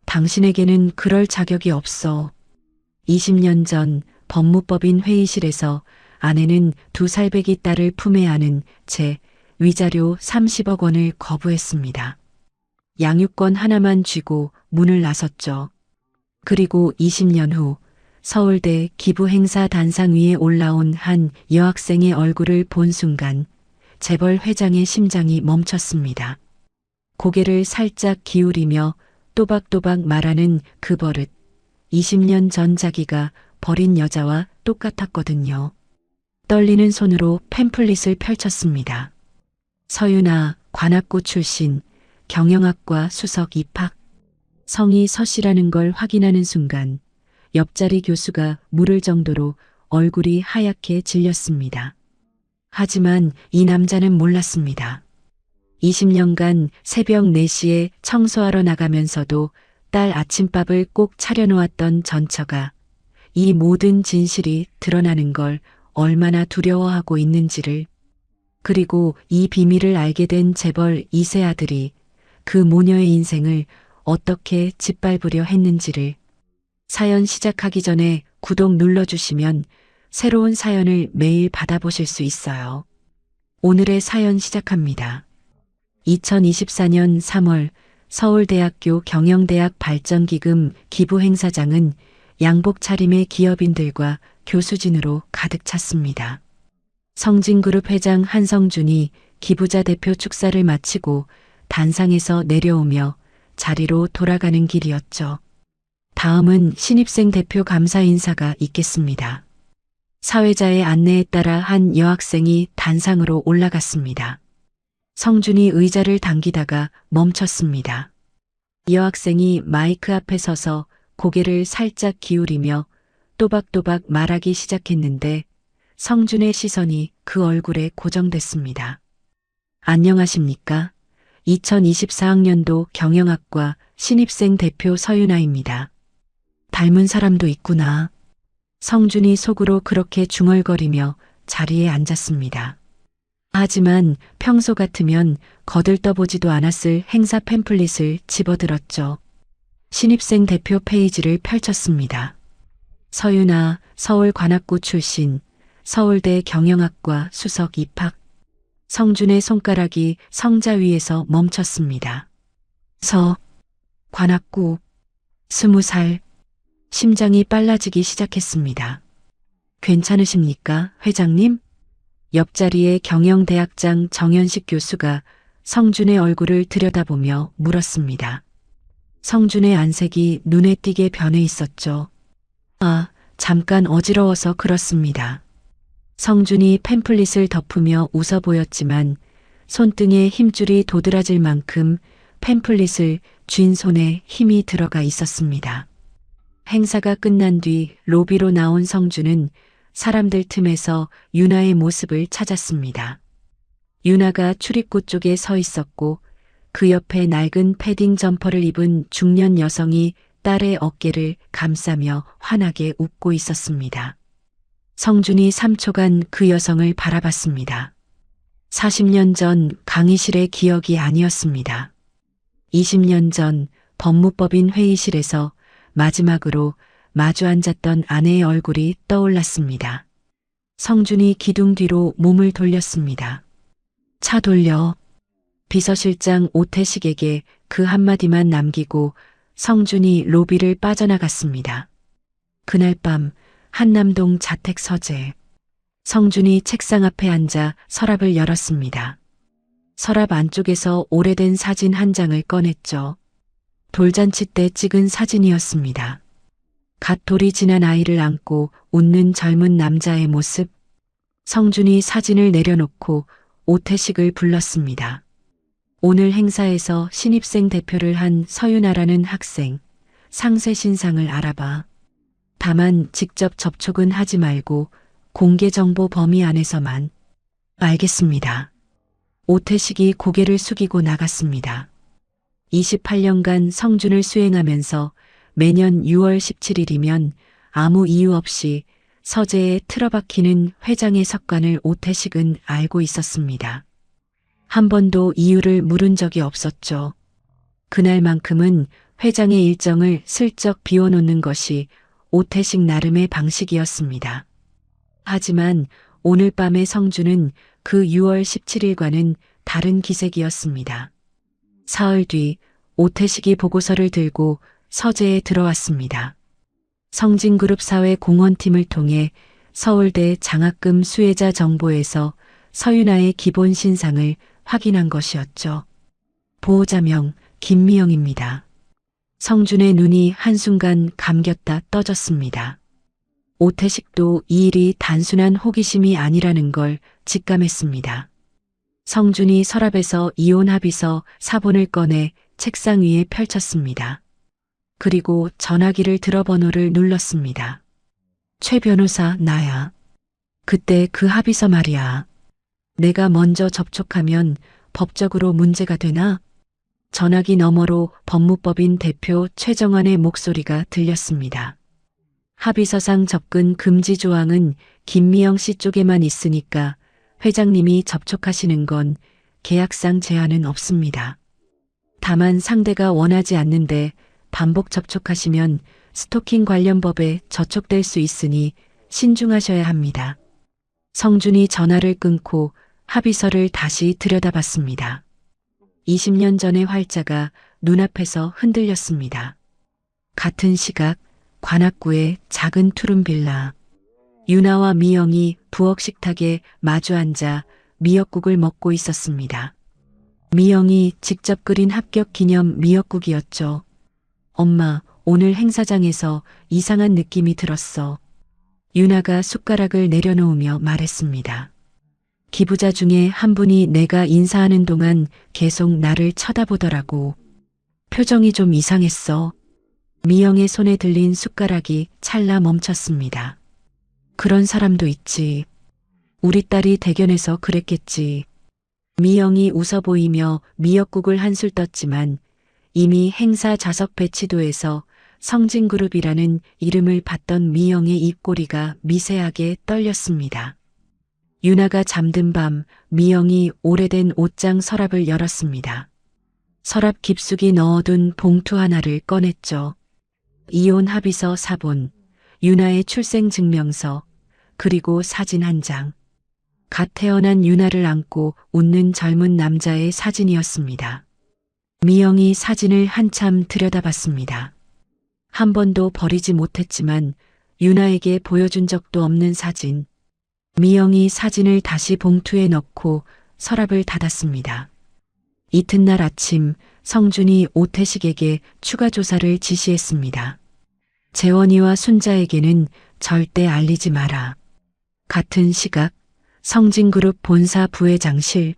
당신에게는 그럴 자격이 없어. 20년 전 법무법인 회의실에서 아내는 두 살배기 딸을 품에 안은 채 위자료 30억 원을 거부했습니다. 양육권 하나만 쥐고 문을 나섰죠. 그리고 20년 후 서울대 기부행사 단상 위에 올라온 한 여학생의 얼굴을 본 순간 재벌 회장의 심장이 멈췄습니다. 고개를 살짝 기울이며 또박또박 말하는 그 버릇. 20년 전 자기가 버린 여자와 똑같았거든요. 떨리는 손으로 팸플릿을 펼쳤습니다. 서윤아, 관악구 출신, 경영학과 수석 입학. 성이 서씨라는 걸 확인하는 순간 옆자리 교수가 물을 정도로 얼굴이 하얗게 질렸습니다. 하지만 이 남자는 몰랐습니다. 20년간 새벽 4시에 청소하러 나가면서도 딸 아침밥을 꼭 차려놓았던 전처가 이 모든 진실이 드러나는 걸 얼마나 두려워하고 있는지를, 그리고 이 비밀을 알게 된 재벌 2세 아들이 그 모녀의 인생을 어떻게 짓밟으려 했는지를. 사연 시작하기 전에 구독 눌러주시면 새로운 사연을 매일 받아보실 수 있어요. 오늘의 사연 시작합니다. 2024년 3월 서울대학교 경영대학 발전기금 기부행사장은 양복 차림의 기업인들과 교수진으로 가득 찼습니다. 성진그룹 회장 한성준이 기부자 대표 축사를 마치고 단상에서 내려오며 자리로 돌아가는 길이었죠. 다음은 신입생 대표 감사 인사가 있겠습니다. 사회자의 안내에 따라 한 여학생이 단상으로 올라갔습니다. 성준이 의자를 당기다가 멈췄습니다. 여학생이 마이크 앞에 서서 고개를 살짝 기울이며 또박또박 말하기 시작했는데 성준의 시선이 그 얼굴에 고정됐습니다. 안녕하십니까? 2024학년도 경영학과 신입생 대표 서윤아입니다. 닮은 사람도 있구나. 성준이 속으로 그렇게 중얼거리며 자리에 앉았습니다. 하지만 평소 같으면 거들떠보지도 않았을 행사 팸플릿을 집어들었죠. 신입생 대표 페이지를 펼쳤습니다. 서윤아, 서울 관악구 출신, 서울대 경영학과 수석 입학. 성준의 손가락이 성자 위에서 멈췄습니다. 관악구, 20살. 심장이 빨라지기 시작했습니다. 괜찮으십니까, 회장님? 옆자리의 경영대학장 정현식 교수가 성준의 얼굴을 들여다보며 물었습니다. 성준의 안색이 눈에 띄게 변해 있었죠. 잠깐 어지러워서 그렇습니다. 성준이 팸플릿을 덮으며 웃어 보였지만 손등에 힘줄이 도드라질 만큼 팸플릿을 쥔 손에 힘이 들어가 있었습니다. 행사가 끝난 뒤 로비로 나온 성준은 사람들 틈에서 윤아의 모습을 찾았습니다. 윤아가 출입구 쪽에 서 있었고 그 옆에 낡은 패딩 점퍼를 입은 중년 여성이 딸의 어깨를 감싸며 환하게 웃고 있었습니다. 성준이 3초간 그 여성을 바라봤습니다. 40년 전 강의실의 기억이 아니었습니다. 20년 전 법무법인 회의실에서 마지막으로 마주 앉았던 아내의 얼굴이 떠올랐습니다. 성준이 기둥 뒤로 몸을 돌렸습니다. 차 돌려. 비서실장 오태식에게 그 한마디만 남기고 성준이 로비를 빠져나갔습니다. 그날 밤 한남동 자택 서재. 성준이 책상 앞에 앉아 서랍을 열었습니다. 서랍 안쪽에서 오래된 사진 한 장을 꺼냈죠. 돌잔치 때 찍은 사진이었습니다. 갓 돌이 지난 아이를 안고 웃는 젊은 남자의 모습. 성준이 사진을 내려놓고 오태식을 불렀습니다. 오늘 행사에서 신입생 대표를 한 서윤아라는 학생, 상세 신상을 알아봐. 다만 직접 접촉은 하지 말고 공개 정보 범위 안에서만. 알겠습니다. 오태식이 고개를 숙이고 나갔습니다. 28년간 성준을 수행하면서 매년 6월 17일이면 아무 이유 없이 서재에 틀어박히는 회장의 석관을 오태식은 알고 있었습니다. 한 번도 이유를 물은 적이 없었죠. 그날만큼은 회장의 일정을 슬쩍 비워놓는 것이 오태식 나름의 방식이었습니다. 하지만 오늘 밤의 성주는 그 6월 17일과는 다른 기색이었습니다. 사흘 뒤 오태식이 보고서를 들고 서재에 들어왔습니다. 성진그룹 사회 공헌팀을 통해 서울대 장학금 수혜자 정보에서 서윤아의 기본 신상을 확인한 것이었죠. 보호자명 김미영입니다. 성준의 눈이 한순간 감겼다 떠졌습니다. 오태식도 이 일이 단순한 호기심이 아니라는 걸 직감했습니다. 성준이 서랍에서 이혼 합의서 사본을 꺼내 책상 위에 펼쳤습니다. 그리고 전화기를 들어 번호를 눌렀습니다. 최 변호사, 나야. 그때 그 합의서 말이야. 내가 먼저 접촉하면 법적으로 문제가 되나? 전화기 너머로 법무법인 대표 최정환의 목소리가 들렸습니다. 합의서상 접근 금지 조항은 김미영 씨 쪽에만 있으니까 회장님이 접촉하시는 건 계약상 제한은 없습니다. 다만 상대가 원하지 않는데 반복 접촉하시면 스토킹 관련 법에 저촉될 수 있으니 신중하셔야 합니다. 성준이 전화를 끊고 합의서를 다시 들여다봤습니다. 20년 전의 활자가 눈앞에서 흔들렸습니다. 같은 시각 관악구의 작은 투룸 빌라. 윤아와 미영이 부엌 식탁에 마주 앉아 미역국을 먹고 있었습니다. 미영이 직접 끓인 합격 기념 미역국이었죠. 엄마, 오늘 행사장에서 이상한 느낌이 들었어. 윤아가 숟가락을 내려놓으며 말했습니다. 기부자 중에 한 분이 내가 인사하는 동안 계속 나를 쳐다보더라고. 표정이 좀 이상했어. 미영의 손에 들린 숟가락이 찰나 멈췄습니다. 그런 사람도 있지. 우리 딸이 대견해서 그랬겠지. 미영이 웃어 보이며 미역국을 한술 떴지만 이미 행사 좌석 배치도에서 성진그룹이라는 이름을 받던 미영의 입꼬리가 미세하게 떨렸습니다. 윤아가 잠든 밤 미영이 오래된 옷장 서랍을 열었습니다. 서랍 깊숙이 넣어둔 봉투 하나를 꺼냈죠. 이혼 합의서 사본, 윤아의 출생증명서, 그리고 사진 한 장. 갓 태어난 윤아를 안고 웃는 젊은 남자의 사진이었습니다. 미영이 사진을 한참 들여다봤습니다. 한 번도 버리지 못했지만 윤아에게 보여준 적도 없는 사진. 미영이 사진을 다시 봉투에 넣고 서랍을 닫았습니다. 이튿날 아침 성준이 오태식에게 추가 조사를 지시했습니다. 재원이와 순자에게는 절대 알리지 마라. 같은 시각 성진그룹 본사 부회장실.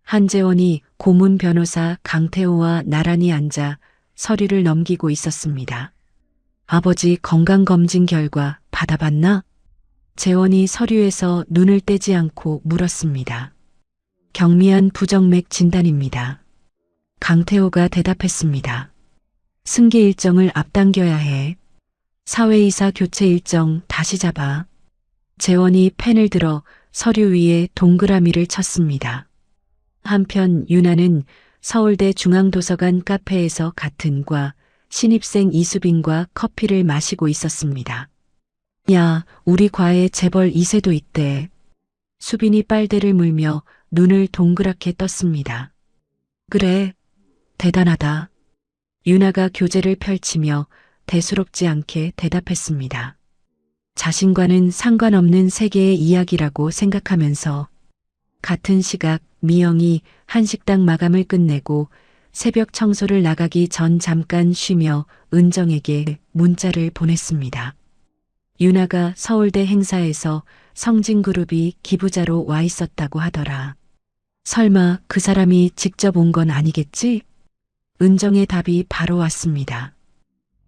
한재원이 고문 변호사 강태호와 나란히 앉아 서류를 넘기고 있었습니다. 아버지 건강검진 결과 받아봤나? 재원이 서류에서 눈을 떼지 않고 물었습니다. 경미한 부정맥 진단입니다. 강태호가 대답했습니다. 승계 일정을 앞당겨야 해. 사회이사 교체 일정 다시 잡아. 재원이 펜을 들어 서류 위에 동그라미를 쳤습니다. 한편 윤아는 서울대 중앙도서관 카페에서 같은 과 신입생 이수빈과 커피를 마시고 있었습니다. 야, 우리 과에 재벌 2세도 있대. 수빈이 빨대를 물며 눈을 동그랗게 떴습니다. 그래, 대단하다. 윤아가 교재를 펼치며 대수롭지 않게 대답했습니다. 자신과는 상관없는 세계의 이야기라고 생각하면서. 같은 시각 미영이 한식당 마감을 끝내고 새벽 청소를 나가기 전 잠깐 쉬며 은정에게 문자를 보냈습니다. 윤아가 서울대 행사에서 성진그룹이 기부자로 와 있었다고 하더라. 설마 그 사람이 직접 온 건 아니겠지? 은정의 답이 바로 왔습니다.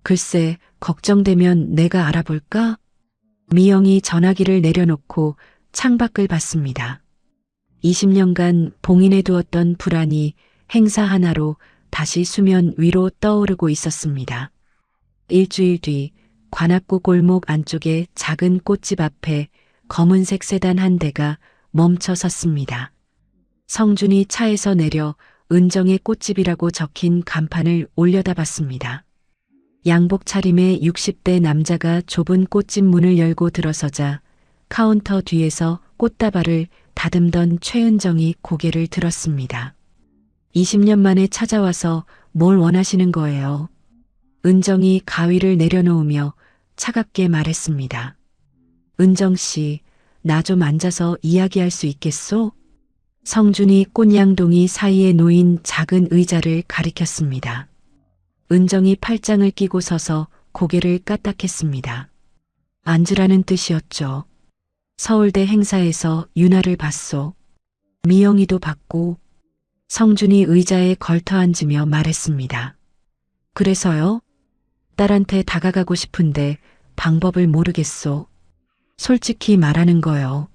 글쎄, 걱정되면 내가 알아볼까? 미영이 전화기를 내려놓고 창밖을 봤습니다. 20년간 봉인해 두었던 불안이 행사 하나로 다시 수면 위로 떠오르고 있었습니다. 일주일 뒤 관악구 골목 안쪽의 작은 꽃집 앞에 검은색 세단 한 대가 멈춰 섰습니다. 성준이 차에서 내려 은정의 꽃집이라고 적힌 간판을 올려다봤습니다. 양복 차림의 60대 남자가 좁은 꽃집 문을 열고 들어서자 카운터 뒤에서 꽃다발을 다듬던 최은정이 고개를 들었습니다. 20년 만에 찾아와서 뭘 원하시는 거예요? 은정이 가위를 내려놓으며 차갑게 말했습니다. 은정 씨, 나 좀 앉아서 이야기할 수 있겠소? 성준이 꽃양동이 사이에 놓인 작은 의자를 가리켰습니다. 은정이 팔짱을 끼고 서서 고개를 까딱했습니다. 앉으라는 뜻이었죠. 서울대 행사에서 윤아를 봤소. 미영이도 봤고. 성준이 의자에 걸터 앉으며 말했습니다. 그래서요? 딸한테 다가가고 싶은데 방법을 모르겠소. 솔직히 말하는 거요.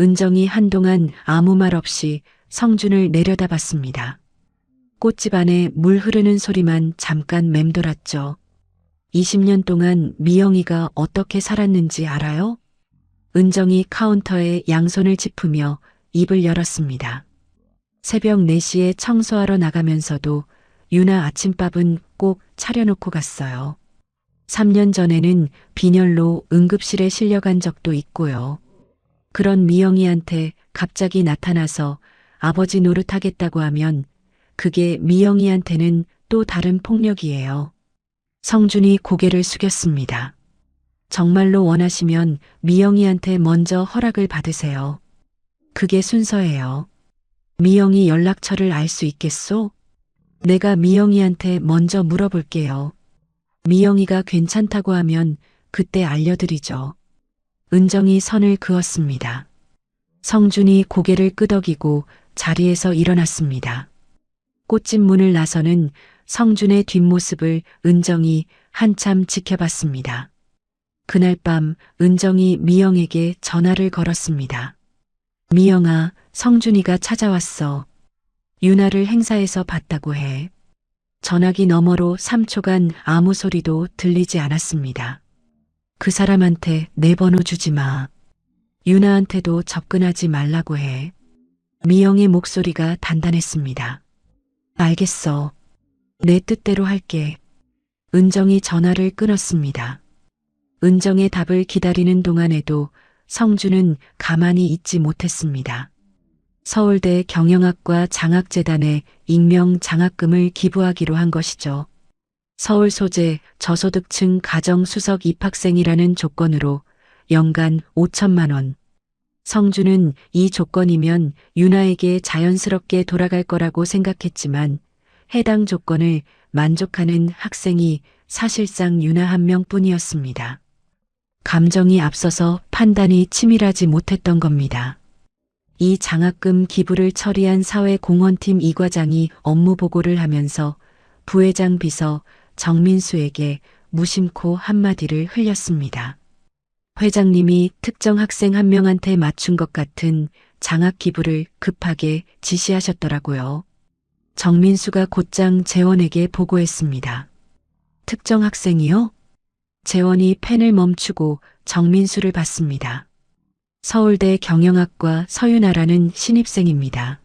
은정이 한동안 아무 말 없이 성준을 내려다봤습니다. 꽃집 안에 물 흐르는 소리만 잠깐 맴돌았죠. 20년 동안 미영이가 어떻게 살았는지 알아요? 은정이 카운터에 양손을 짚으며 입을 열었습니다. 새벽 4시에 청소하러 나가면서도 유나 아침밥은 꼭 차려놓고 갔어요. 3년 전에는 빈혈로 응급실에 실려간 적도 있고요. 그런 미영이한테 갑자기 나타나서 아버지 노릇하겠다고 하면 그게 미영이한테는 또 다른 폭력이에요. 성준이 고개를 숙였습니다. 정말로 원하시면 미영이한테 먼저 허락을 받으세요. 그게 순서예요. 미영이 연락처를 알 수 있겠소? 내가 미영이한테 먼저 물어볼게요. 미영이가 괜찮다고 하면 그때 알려드리죠. 은정이 선을 그었습니다. 성준이 고개를 끄덕이고 자리에서 일어났습니다. 꽃집 문을 나서는 성준의 뒷모습을 은정이 한참 지켜봤습니다. 그날 밤 은정이 미영에게 전화를 걸었습니다. 미영아, 성준이가 찾아왔어. 윤아를 행사에서 봤다고 해. 전화기 너머로 3초간 아무 소리도 들리지 않았습니다. 그 사람한테 내 번호 주지 마. 윤아한테도 접근하지 말라고 해. 미영의 목소리가 단단했습니다. 알겠어. 내 뜻대로 할게. 은정이 전화를 끊었습니다. 은정의 답을 기다리는 동안에도 성준은 가만히 있지 못했습니다. 서울대 경영학과 장학재단에 익명 장학금을 기부하기로 한 것이죠. 서울 소재 저소득층 가정수석 입학생이라는 조건으로 연간 5천만 원. 성준은 이 조건이면 윤아에게 자연스럽게 돌아갈 거라고 생각했지만 해당 조건을 만족하는 학생이 사실상 윤아 한 명뿐이었습니다. 감정이 앞서서 판단이 치밀하지 못했던 겁니다. 이 장학금 기부를 처리한 사회공헌팀 이과장이 업무 보고를 하면서 부회장 비서 정민수에게 무심코 한마디를 흘렸습니다. 회장님이 특정 학생 한 명한테 맞춘 것 같은 장학 기부를 급하게 지시하셨더라고요. 정민수가 곧장 재원에게 보고했습니다. 특정 학생이요? 재원이 펜을 멈추고 정민수를 봤습니다. 서울대 경영학과 서윤아라는 신입생입니다.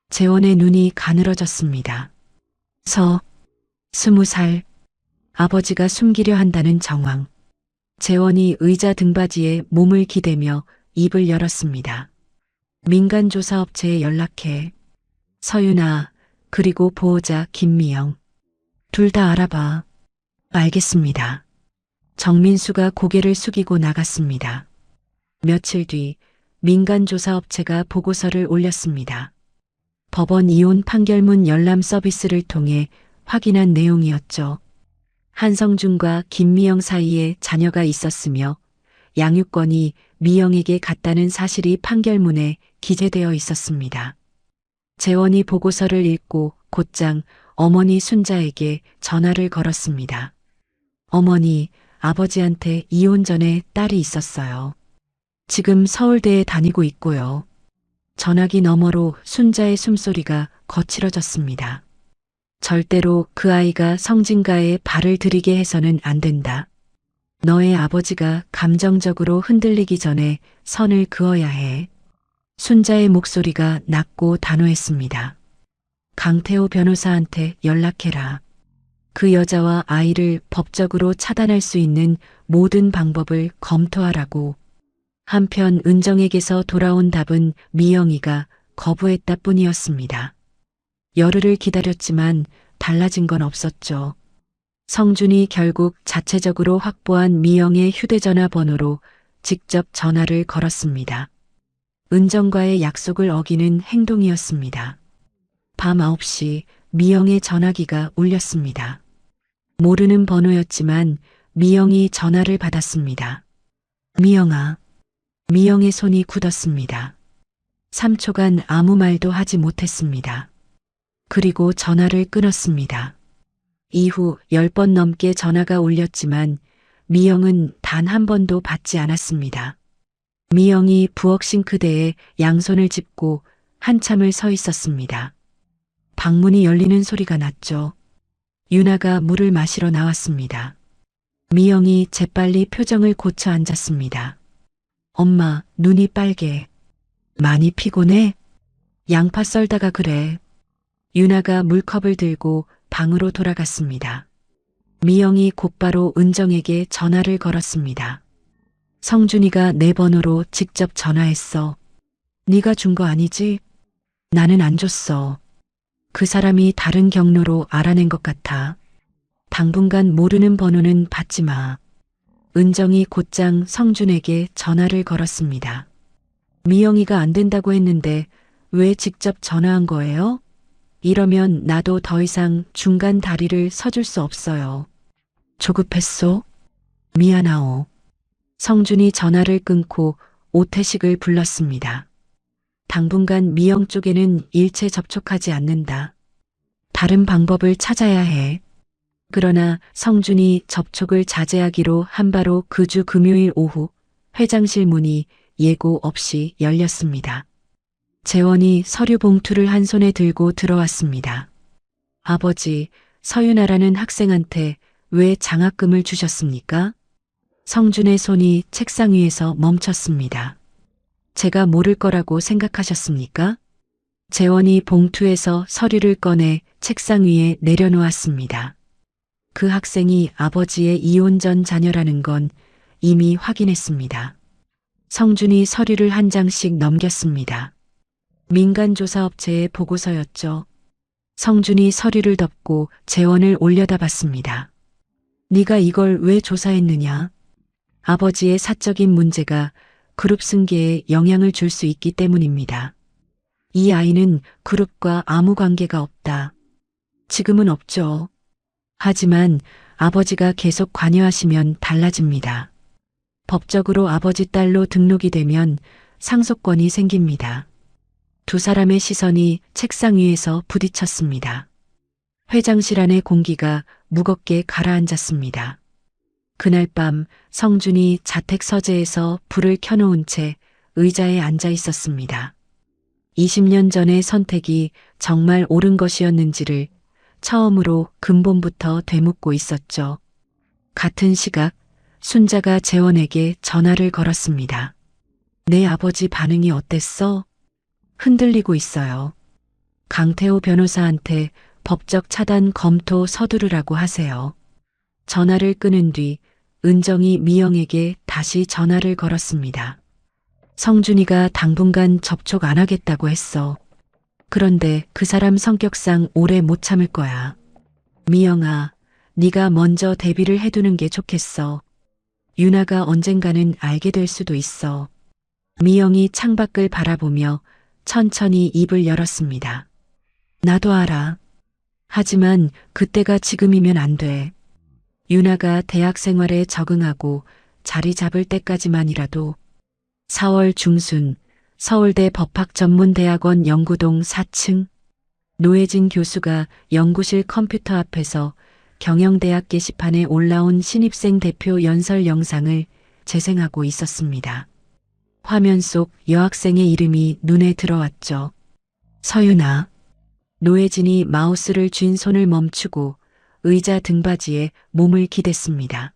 재원의 눈이 가늘어졌습니다. 20살. 아버지가 숨기려 한다는 정황. 재원이 의자 등받이에 몸을 기대며 입을 열었습니다. 민간조사업체에 연락해. 서윤아, 그리고 보호자 김미영. 둘 다 알아봐. 알겠습니다. 정민수가 고개를 숙이고 나갔습니다. 며칠 뒤 민간조사업체가 보고서를 올렸습니다. 법원 이혼 판결문 열람 서비스를 통해 확인한 내용이었죠. 한성준과 김미영 사이에 자녀가 있었으며 양육권이 미영에게 갔다는 사실이 판결문에 기재되어 있었습니다. 재원이 보고서를 읽고 곧장 어머니 순자에게 전화를 걸었습니다. 어머니, 아버지한테 이혼 전에 딸이 있었어요. 지금 서울대에 다니고 있고요. 전화기 너머로 순자의 숨소리가 거칠어졌습니다. 절대로 그 아이가 성진가에 발을 들이게 해서는 안 된다. 너의 아버지가 감정적으로 흔들리기 전에 선을 그어야 해. 순자의 목소리가 낮고 단호했습니다. 강태호 변호사한테 연락해라. 그 여자와 아이를 법적으로 차단할 수 있는 모든 방법을 검토하라고. 한편 은정에게서 돌아온 답은 미영이가 거부했다 뿐이었습니다. 열흘을 기다렸지만 달라진 건 없었죠. 성준이 결국 자체적으로 확보한 미영의 휴대전화 번호로 직접 전화를 걸었습니다. 은정과의 약속을 어기는 행동이었습니다. 밤 9시 미영의 전화기가 울렸습니다. 모르는 번호였지만 미영이 전화를 받았습니다. 미영아. 미영의 손이 굳었습니다. 3초간 아무 말도 하지 못했습니다. 그리고 전화를 끊었습니다. 이후 10번 넘게 전화가 울렸지만 미영은 단 한 번도 받지 않았습니다. 미영이 부엌 싱크대에 양손을 짚고 한참을 서 있었습니다. 방문이 열리는 소리가 났죠. 유나가 물을 마시러 나왔습니다. 미영이 재빨리 표정을 고쳐 앉았습니다. 엄마, 눈이 빨개. 많이 피곤해? 양파 썰다가 그래. 유나가 물컵을 들고 방으로 돌아갔습니다. 미영이 곧바로 은정에게 전화를 걸었습니다. 성준이가 내 번호로 직접 전화했어. 네가 준 거 아니지? 나는 안 줬어. 그 사람이 다른 경로로 알아낸 것 같아. 당분간 모르는 번호는 받지 마. 은정이 곧장 성준에게 전화를 걸었습니다. 미영이가 안 된다고 했는데 왜 직접 전화한 거예요? 이러면 나도 더 이상 중간 다리를 서줄 수 없어요. 조급했소? 미안하오. 성준이 전화를 끊고 오태식을 불렀습니다. 당분간 미영 쪽에는 일체 접촉하지 않는다. 다른 방법을 찾아야 해. 그러나 성준이 접촉을 자제하기로 한 바로 그 주 금요일 오후 회장실 문이 예고 없이 열렸습니다. 재원이 서류 봉투를 한 손에 들고 들어왔습니다. 아버지, 서윤아라는 학생한테 왜 장학금을 주셨습니까? 성준의 손이 책상 위에서 멈췄습니다. 제가 모를 거라고 생각하셨습니까? 재원이 봉투에서 서류를 꺼내 책상 위에 내려놓았습니다. 그 학생이 아버지의 이혼 전 자녀라는 건 이미 확인했습니다. 성준이 서류를 한 장씩 넘겼습니다. 민간조사업체의 보고서였죠. 성준이 서류를 덮고 재원을 올려다 봤습니다. 네가 이걸 왜 조사했느냐? 아버지의 사적인 문제가 그룹 승계에 영향을 줄 수 있기 때문입니다. 이 아이는 그룹과 아무 관계가 없다. 지금은 없죠. 하지만 아버지가 계속 관여하시면 달라집니다. 법적으로 아버지 딸로 등록이 되면 상속권이 생깁니다. 두 사람의 시선이 책상 위에서 부딪혔습니다. 회장실 안의 공기가 무겁게 가라앉았습니다. 그날 밤 성준이 자택 서재에서 불을 켜놓은 채 의자에 앉아 있었습니다. 20년 전의 선택이 정말 옳은 것이었는지를 처음으로 근본부터 되묻고 있었죠. 같은 시각 순자가 재원에게 전화를 걸었습니다. 내 아버지 반응이 어땠어? 흔들리고 있어요. 강태호 변호사한테 법적 차단 검토 서두르라고 하세요. 전화를 끊은 뒤 은정이 미영에게 다시 전화를 걸었습니다. 성준이가 당분간 접촉 안 하겠다고 했어. 그런데 그 사람 성격상 오래 못 참을 거야. 미영아, 네가 먼저 대비를 해두는 게 좋겠어. 유나가 언젠가는 알게 될 수도 있어. 미영이 창밖을 바라보며 천천히 입을 열었습니다. 나도 알아. 하지만 그때가 지금이면 안 돼. 유나가 대학 생활에 적응하고 자리 잡을 때까지만이라도. 4월 중순 서울대 법학전문대학원 연구동 4층 노혜진 교수가 연구실 컴퓨터 앞에서 경영대학 게시판에 올라온 신입생 대표 연설 영상을 재생하고 있었습니다. 화면 속 여학생의 이름이 눈에 들어왔죠. 서윤아. 노혜진이 마우스를 쥔 손을 멈추고 의자 등받이에 몸을 기댔습니다.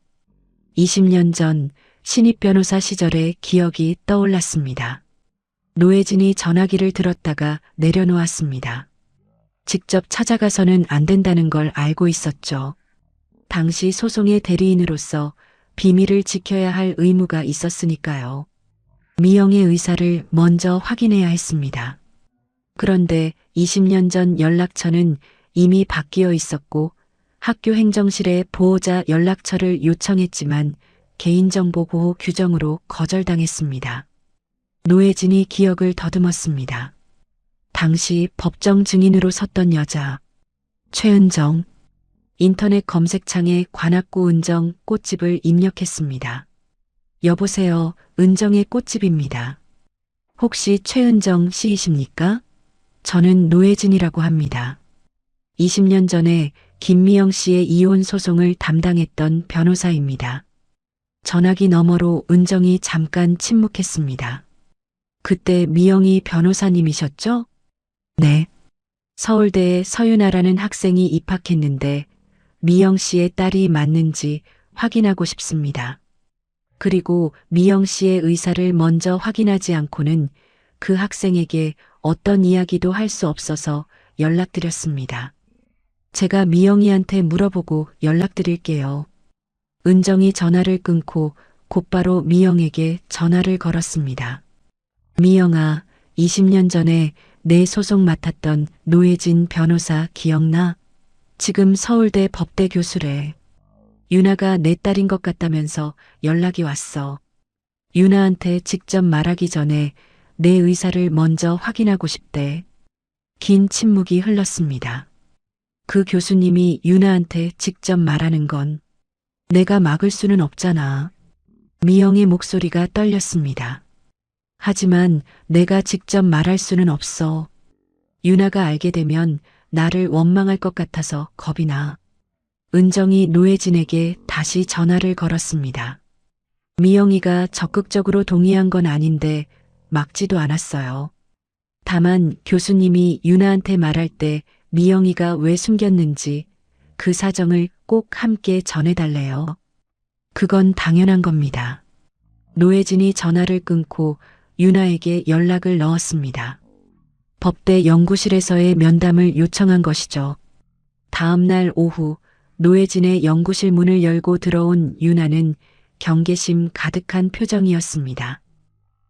20년 전 신입 변호사 시절의 기억이 떠올랐습니다. 노혜진이 전화기를 들었다가 내려놓았습니다. 직접 찾아가서는 안 된다는 걸 알고 있었죠. 당시 소송의 대리인으로서 비밀을 지켜야 할 의무가 있었으니까요. 미영의 의사를 먼저 확인해야 했습니다. 그런데 20년 전 연락처는 이미 바뀌어 있었고 학교 행정실에 보호자 연락처를 요청했지만 개인정보 보호 규정으로 거절당했습니다. 노혜진이 기억을 더듬었습니다. 당시 법정 증인으로 섰던 여자, 최은정. 인터넷 검색창에 관악구 은정 꽃집을 입력했습니다. 여보세요, 은정의 꽃집입니다. 혹시 최은정 씨이십니까? 저는 노혜진이라고 합니다. 20년 전에 김미영 씨의 이혼 소송을 담당했던 변호사입니다. 전화기 너머로 은정이 잠깐 침묵했습니다. 그때 미영이 변호사님이셨죠? 네. 서울대에 서윤아라는 학생이 입학했는데 미영 씨의 딸이 맞는지 확인하고 싶습니다. 그리고 미영 씨의 의사를 먼저 확인하지 않고는 그 학생에게 어떤 이야기도 할 수 없어서 연락드렸습니다. 제가 미영이한테 물어보고 연락드릴게요. 은정이 전화를 끊고 곧바로 미영에게 전화를 걸었습니다. 미영아, 20년 전에 내 소송 맡았던 노혜진 변호사 기억나? 지금 서울대 법대 교수래. 유나가 내 딸인 것 같다면서 연락이 왔어. 유나한테 직접 말하기 전에 내 의사를 먼저 확인하고 싶대. 긴 침묵이 흘렀습니다. 그 교수님이 유나한테 직접 말하는 건 내가 막을 수는 없잖아. 미영의 목소리가 떨렸습니다. 하지만 내가 직접 말할 수는 없어. 유나가 알게 되면 나를 원망할 것 같아서 겁이 나. 은정이 노혜진에게 다시 전화를 걸었습니다. 미영이가 적극적으로 동의한 건 아닌데 막지도 않았어요. 다만 교수님이 유나한테 말할 때 미영이가 왜 숨겼는지 그 사정을 꼭 함께 전해달래요. 그건 당연한 겁니다. 노혜진이 전화를 끊고 유나에게 연락을 넣었습니다. 법대 연구실에서의 면담을 요청한 것이죠. 다음 날 오후 노혜진의 연구실 문을 열고 들어온 유나는 경계심 가득한 표정이었습니다.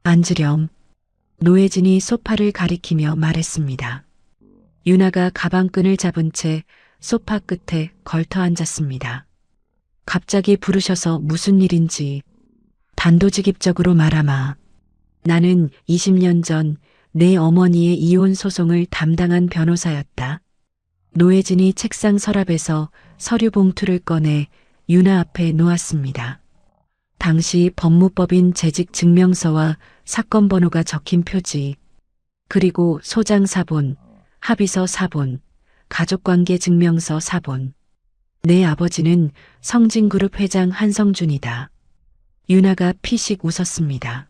앉으렴. 노혜진이 소파를 가리키며 말했습니다. 유나가 가방끈을 잡은 채 소파 끝에 걸터 앉았습니다. 갑자기 부르셔서 무슨 일인지 단도직입적으로 말하마. 나는 20년 전 내 어머니의 이혼 소송을 담당한 변호사였다. 노혜진이 책상 서랍에서 서류 봉투를 꺼내 유나 앞에 놓았습니다. 당시 법무법인 재직 증명서와 사건 번호가 적힌 표지, 그리고 소장 사본, 합의서 사본, 가족관계 증명서 사본. 내 아버지는 성진그룹 회장 한성준이다. 유나가 피식 웃었습니다.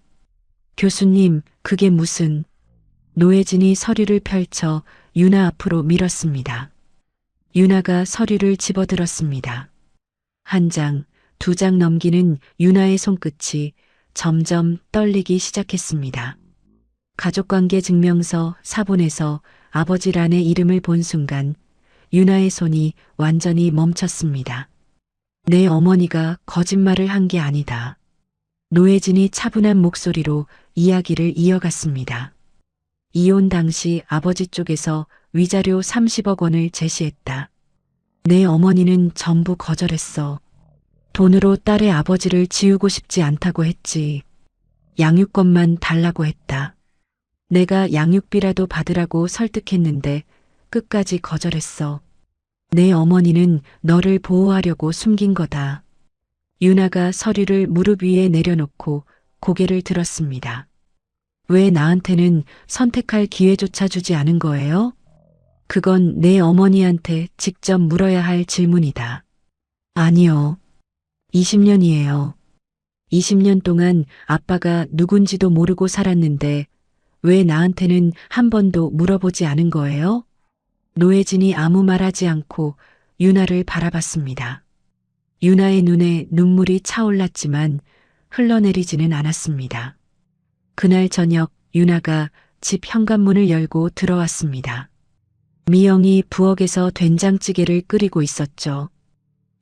교수님, 그게 무슨... 노혜진이 서류를 펼쳐 유나 앞으로 밀었습니다. 유나가 서류를 집어들었습니다. 한 장, 두 장 넘기는 유나의 손끝이 점점 떨리기 시작했습니다. 가족관계 증명서 사본에서 아버지란의 이름을 본 순간 유나의 손이 완전히 멈췄습니다. 내 어머니가 거짓말을 한 게 아니다. 노혜진이 차분한 목소리로 이야기를 이어갔습니다. 이혼 당시 아버지 쪽에서 위자료 30억 원을 제시했다. 내 어머니는 전부 거절했어. 돈으로 딸의 아버지를 지우고 싶지 않다고 했지. 양육권만 달라고 했다. 내가 양육비라도 받으라고 설득했는데 끝까지 거절했어. 내 어머니는 너를 보호하려고 숨긴 거다. 유나가 서류를 무릎 위에 내려놓고 고개를 들었습니다. 왜 나한테는 선택할 기회조차 주지 않은 거예요? 그건 내 어머니한테 직접 물어야 할 질문이다. 아니요. 20년이에요. 20년 동안 아빠가 누군지도 모르고 살았는데 왜 나한테는 한 번도 물어보지 않은 거예요? 노혜진이 아무 말하지 않고 유나를 바라봤습니다. 유나의 눈에 눈물이 차올랐지만 흘러내리지는 않았습니다. 그날 저녁 유나가 집 현관문을 열고 들어왔습니다. 미영이 부엌에서 된장찌개를 끓이고 있었죠.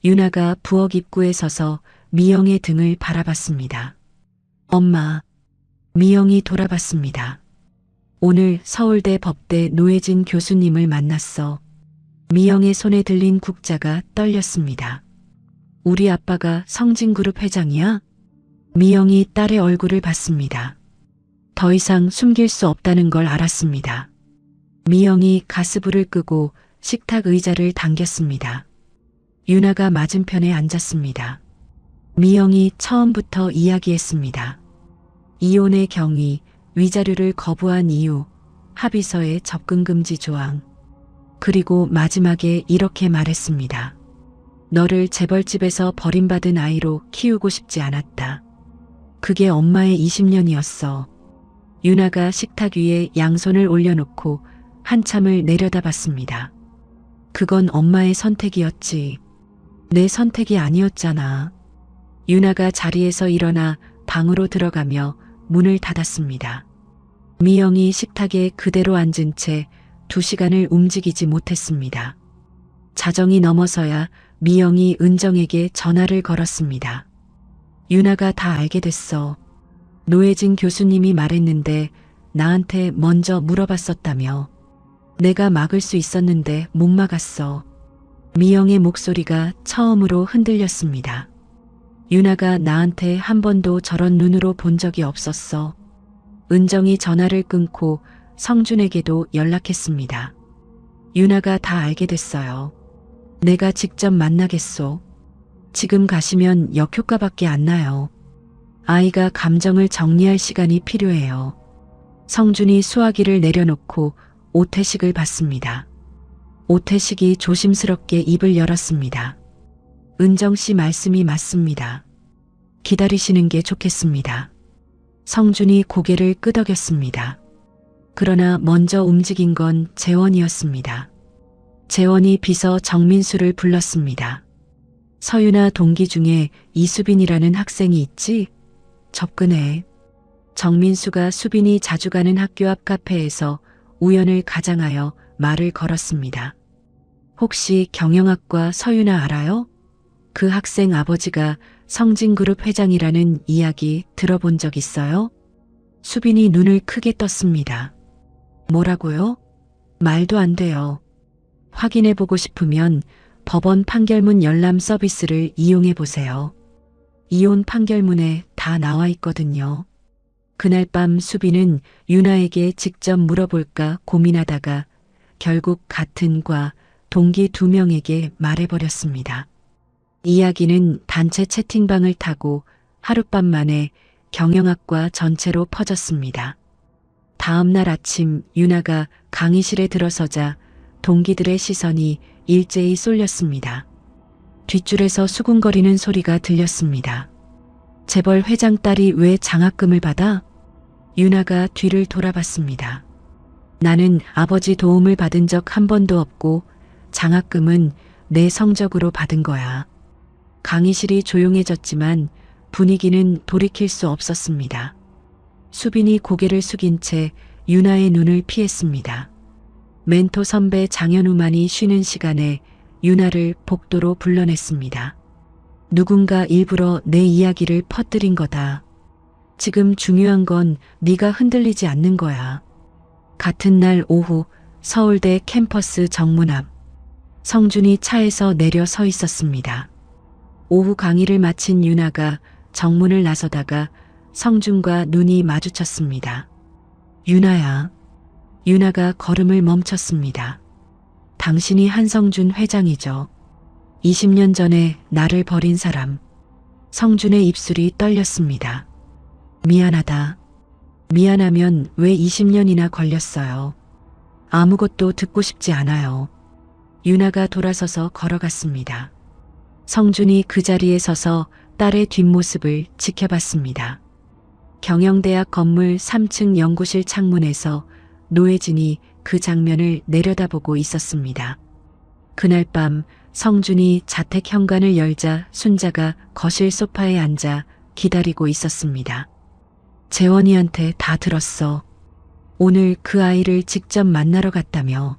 유나가 부엌 입구에 서서 미영의 등을 바라봤습니다. 엄마. 미영이 돌아봤습니다. 오늘 서울대 법대 노혜진 교수님을 만났어. 미영의 손에 들린 국자가 떨렸습니다. 우리 아빠가 성진그룹 회장이야? 미영이 딸의 얼굴을 봤습니다. 더 이상 숨길 수 없다는 걸 알았습니다. 미영이 가스불을 끄고 식탁 의자를 당겼습니다. 유나가 맞은편에 앉았습니다. 미영이 처음부터 이야기했습니다. 이혼의 경위, 위자료를 거부한 이유, 합의서의 접근금지 조항. 그리고 마지막에 이렇게 말했습니다. 너를 재벌집에서 버림받은 아이로 키우고 싶지 않았다. 그게 엄마의 20년이었어. 유나가 식탁 위에 양손을 올려놓고 한참을 내려다봤습니다. 그건 엄마의 선택이었지. 내 선택이 아니었잖아. 유나가 자리에서 일어나 방으로 들어가며 문을 닫았습니다. 미영이 식탁에 그대로 앉은 채 2시간을 움직이지 못했습니다. 자정이 넘어서야 미영이 은정에게 전화를 걸었습니다. 유나가 다 알게 됐어. 노혜진 교수님이 말했는데 나한테 먼저 물어봤었다며. 내가 막을 수 있었는데 못 막았어. 미영의 목소리가 처음으로 흔들렸습니다. 유나가 나한테 한 번도 저런 눈으로 본 적이 없었어. 은정이 전화를 끊고 성준에게도 연락했습니다. 유나가 다 알게 됐어요. 내가 직접 만나겠소. 지금 가시면 역효과밖에 안 나요. 아이가 감정을 정리할 시간이 필요해요. 성준이 수화기를 내려놓고 오태식을 봤습니다. 오태식이 조심스럽게 입을 열었습니다. 은정 씨 말씀이 맞습니다. 기다리시는 게 좋겠습니다. 성준이 고개를 끄덕였습니다. 그러나 먼저 움직인 건 재원이었습니다. 재원이 비서 정민수를 불렀습니다. 서유나 동기 중에 이수빈이라는 학생이 있지? 접근해. 정민수가 수빈이 자주 가는 학교 앞 카페에서 우연을 가장하여 말을 걸었습니다. 혹시 경영학과 서유나 알아요? 그 학생 아버지가 성진그룹 회장이라는 이야기 들어본 적 있어요? 수빈이 눈을 크게 떴습니다. 뭐라고요? 말도 안 돼요. 확인해보고 싶으면 법원 판결문 열람 서비스를 이용해 보세요. 이혼 판결문에 다 나와 있거든요. 그날 밤 수빈은 유나에게 직접 물어볼까 고민하다가 결국 같은 과 동기 2명에게 말해버렸습니다. 이야기는 단체 채팅방을 타고 하룻밤 만에 경영학과 전체로 퍼졌습니다. 다음 날 아침 유나가 강의실에 들어서자 동기들의 시선이 일제히 쏠렸습니다. 뒷줄에서 수군거리는 소리가 들렸습니다. 재벌 회장 딸이 왜 장학금을 받아? 유나가 뒤를 돌아봤습니다. 나는 아버지 도움을 받은 적 한 번도 없고 장학금은 내 성적으로 받은 거야. 강의실이 조용해졌지만 분위기는 돌이킬 수 없었습니다. 수빈이 고개를 숙인 채 유나의 눈을 피했습니다. 멘토 선배 장현우만이 쉬는 시간에 유나를 복도로 불러냈습니다. 누군가 일부러 내 이야기를 퍼뜨린 거다. 지금 중요한 건 네가 흔들리지 않는 거야. 같은 날 오후 서울대 캠퍼스 정문 앞 성준이 차에서 내려 서 있었습니다. 오후 강의를 마친 유나가 정문을 나서다가 성준과 눈이 마주쳤습니다. 유나야. 유나가 걸음을 멈췄습니다. 당신이 한성준 회장이죠. 20년 전에 나를 버린 사람. 성준의 입술이 떨렸습니다. 미안하다. 미안하면 왜 20년이나 걸렸어요. 아무것도 듣고 싶지 않아요. 유나가 돌아서서 걸어갔습니다. 성준이 그 자리에 서서 딸의 뒷모습을 지켜봤습니다. 경영대학 건물 3층 연구실 창문에서 노혜진이 그 장면을 내려다보고 있었습니다. 그날 밤 성준이 자택 현관을 열자 순자가 거실 소파에 앉아 기다리고 있었습니다. 재원이한테 다 들었어. 오늘 그 아이를 직접 만나러 갔다며.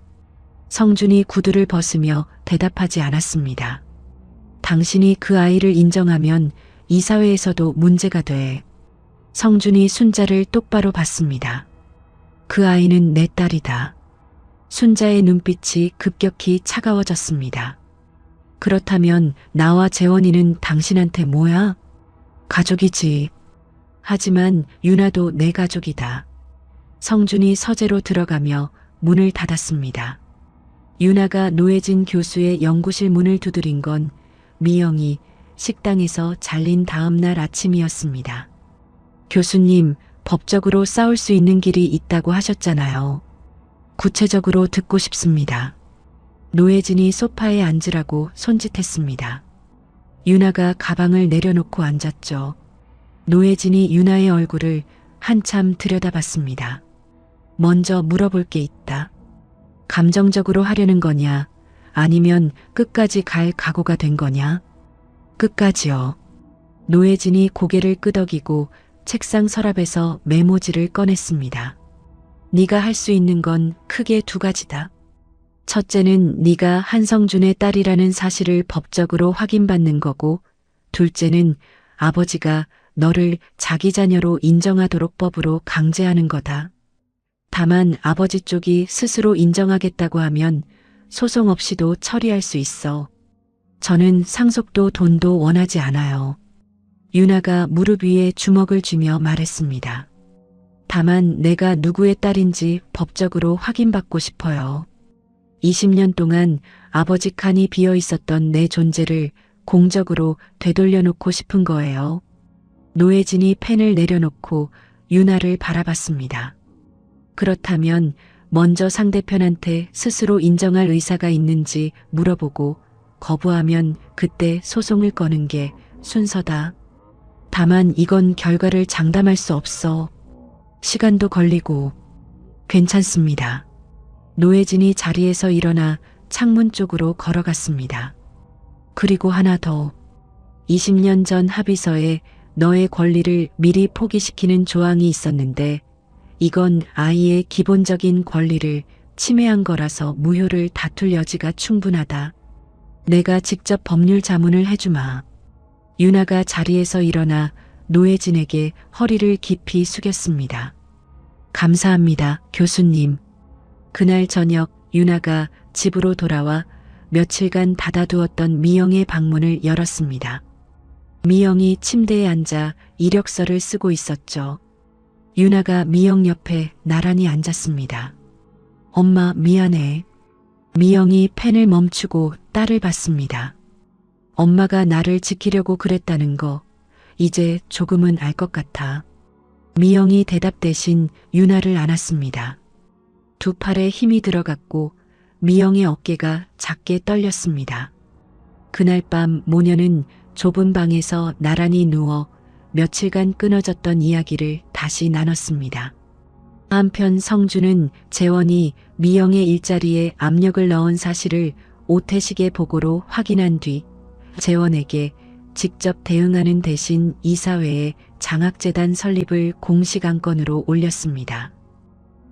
성준이 구두를 벗으며 대답하지 않았습니다. 당신이 그 아이를 인정하면 이사회에서도 문제가 돼. 성준이 순자를 똑바로 봤습니다. 그 아이는 내 딸이다. 순자의 눈빛이 급격히 차가워졌습니다. 그렇다면 나와 재원이는 당신한테 뭐야? 가족이지. 하지만 유나도 내 가족이다. 성준이 서재로 들어가며 문을 닫았습니다. 유나가 노혜진 교수의 연구실 문을 두드린 건 미영이 식당에서 잘린 다음 날 아침이었습니다. 교수님, 법적으로 싸울 수 있는 길이 있다고 하셨잖아요. 구체적으로 듣고 싶습니다. 노혜진이 소파에 앉으라고 손짓했습니다. 유나가 가방을 내려놓고 앉았죠. 노혜진이 유나의 얼굴을 한참 들여다봤습니다. 먼저 물어볼 게 있다. 감정적으로 하려는 거냐? 아니면 끝까지 갈 각오가 된 거냐? 끝까지요. 노혜진이 고개를 끄덕이고 책상 서랍에서 메모지를 꺼냈습니다. 네가 할 수 있는 건 크게 두 가지다. 첫째는 네가 한성준의 딸이라는 사실을 법적으로 확인받는 거고, 둘째는 아버지가 너를 자기 자녀로 인정하도록 법으로 강제하는 거다. 다만 아버지 쪽이 스스로 인정하겠다고 하면 소송 없이도 처리할 수 있어. 저는 상속도 돈도 원하지 않아요. 유나가 무릎 위에 주먹을 쥐며 말했습니다. 다만 내가 누구의 딸인지 법적으로 확인받고 싶어요. 20년 동안 아버지 칸이 비어 있었던 내 존재를 공적으로 되돌려놓고 싶은 거예요. 노혜진이 펜을 내려놓고 유나를 바라봤습니다. 그렇다면 먼저 상대편한테 스스로 인정할 의사가 있는지 물어보고 거부하면 그때 소송을 거는 게 순서다. 다만 이건 결과를 장담할 수 없어. 시간도 걸리고. 괜찮습니다. 노혜진이 자리에서 일어나 창문 쪽으로 걸어갔습니다. 그리고 하나 더. 20년 전 합의서에 너의 권리를 미리 포기시키는 조항이 있었는데 이건 아이의 기본적인 권리를 침해한 거라서 무효를 다툴 여지가 충분하다. 내가 직접 법률 자문을 해주마. 유나가 자리에서 일어나 노혜진에게 허리를 깊이 숙였습니다. 감사합니다, 교수님. 그날 저녁 유나가 집으로 돌아와 며칠간 닫아두었던 미영의 방문을 열었습니다. 미영이 침대에 앉아 이력서를 쓰고 있었죠. 유나가 미영 옆에 나란히 앉았습니다. 엄마, 미안해. 미영이 펜을 멈추고 딸을 봤습니다. 엄마가 나를 지키려고 그랬다는 거 이제 조금은 알 것 같아. 미영이 대답 대신 유나를 안았습니다. 두 팔에 힘이 들어갔고 미영의 어깨가 작게 떨렸습니다. 그날 밤 모녀는 좁은 방에서 나란히 누워 며칠간 끊어졌던 이야기를 다시 나눴습니다. 한편 성준은 재원이 미영의 일자리에 압력을 넣은 사실을 오태식의 보고로 확인한 뒤 재원에게 직접 대응하는 대신 이사회에 장학재단 설립을 공식 안건으로 올렸습니다.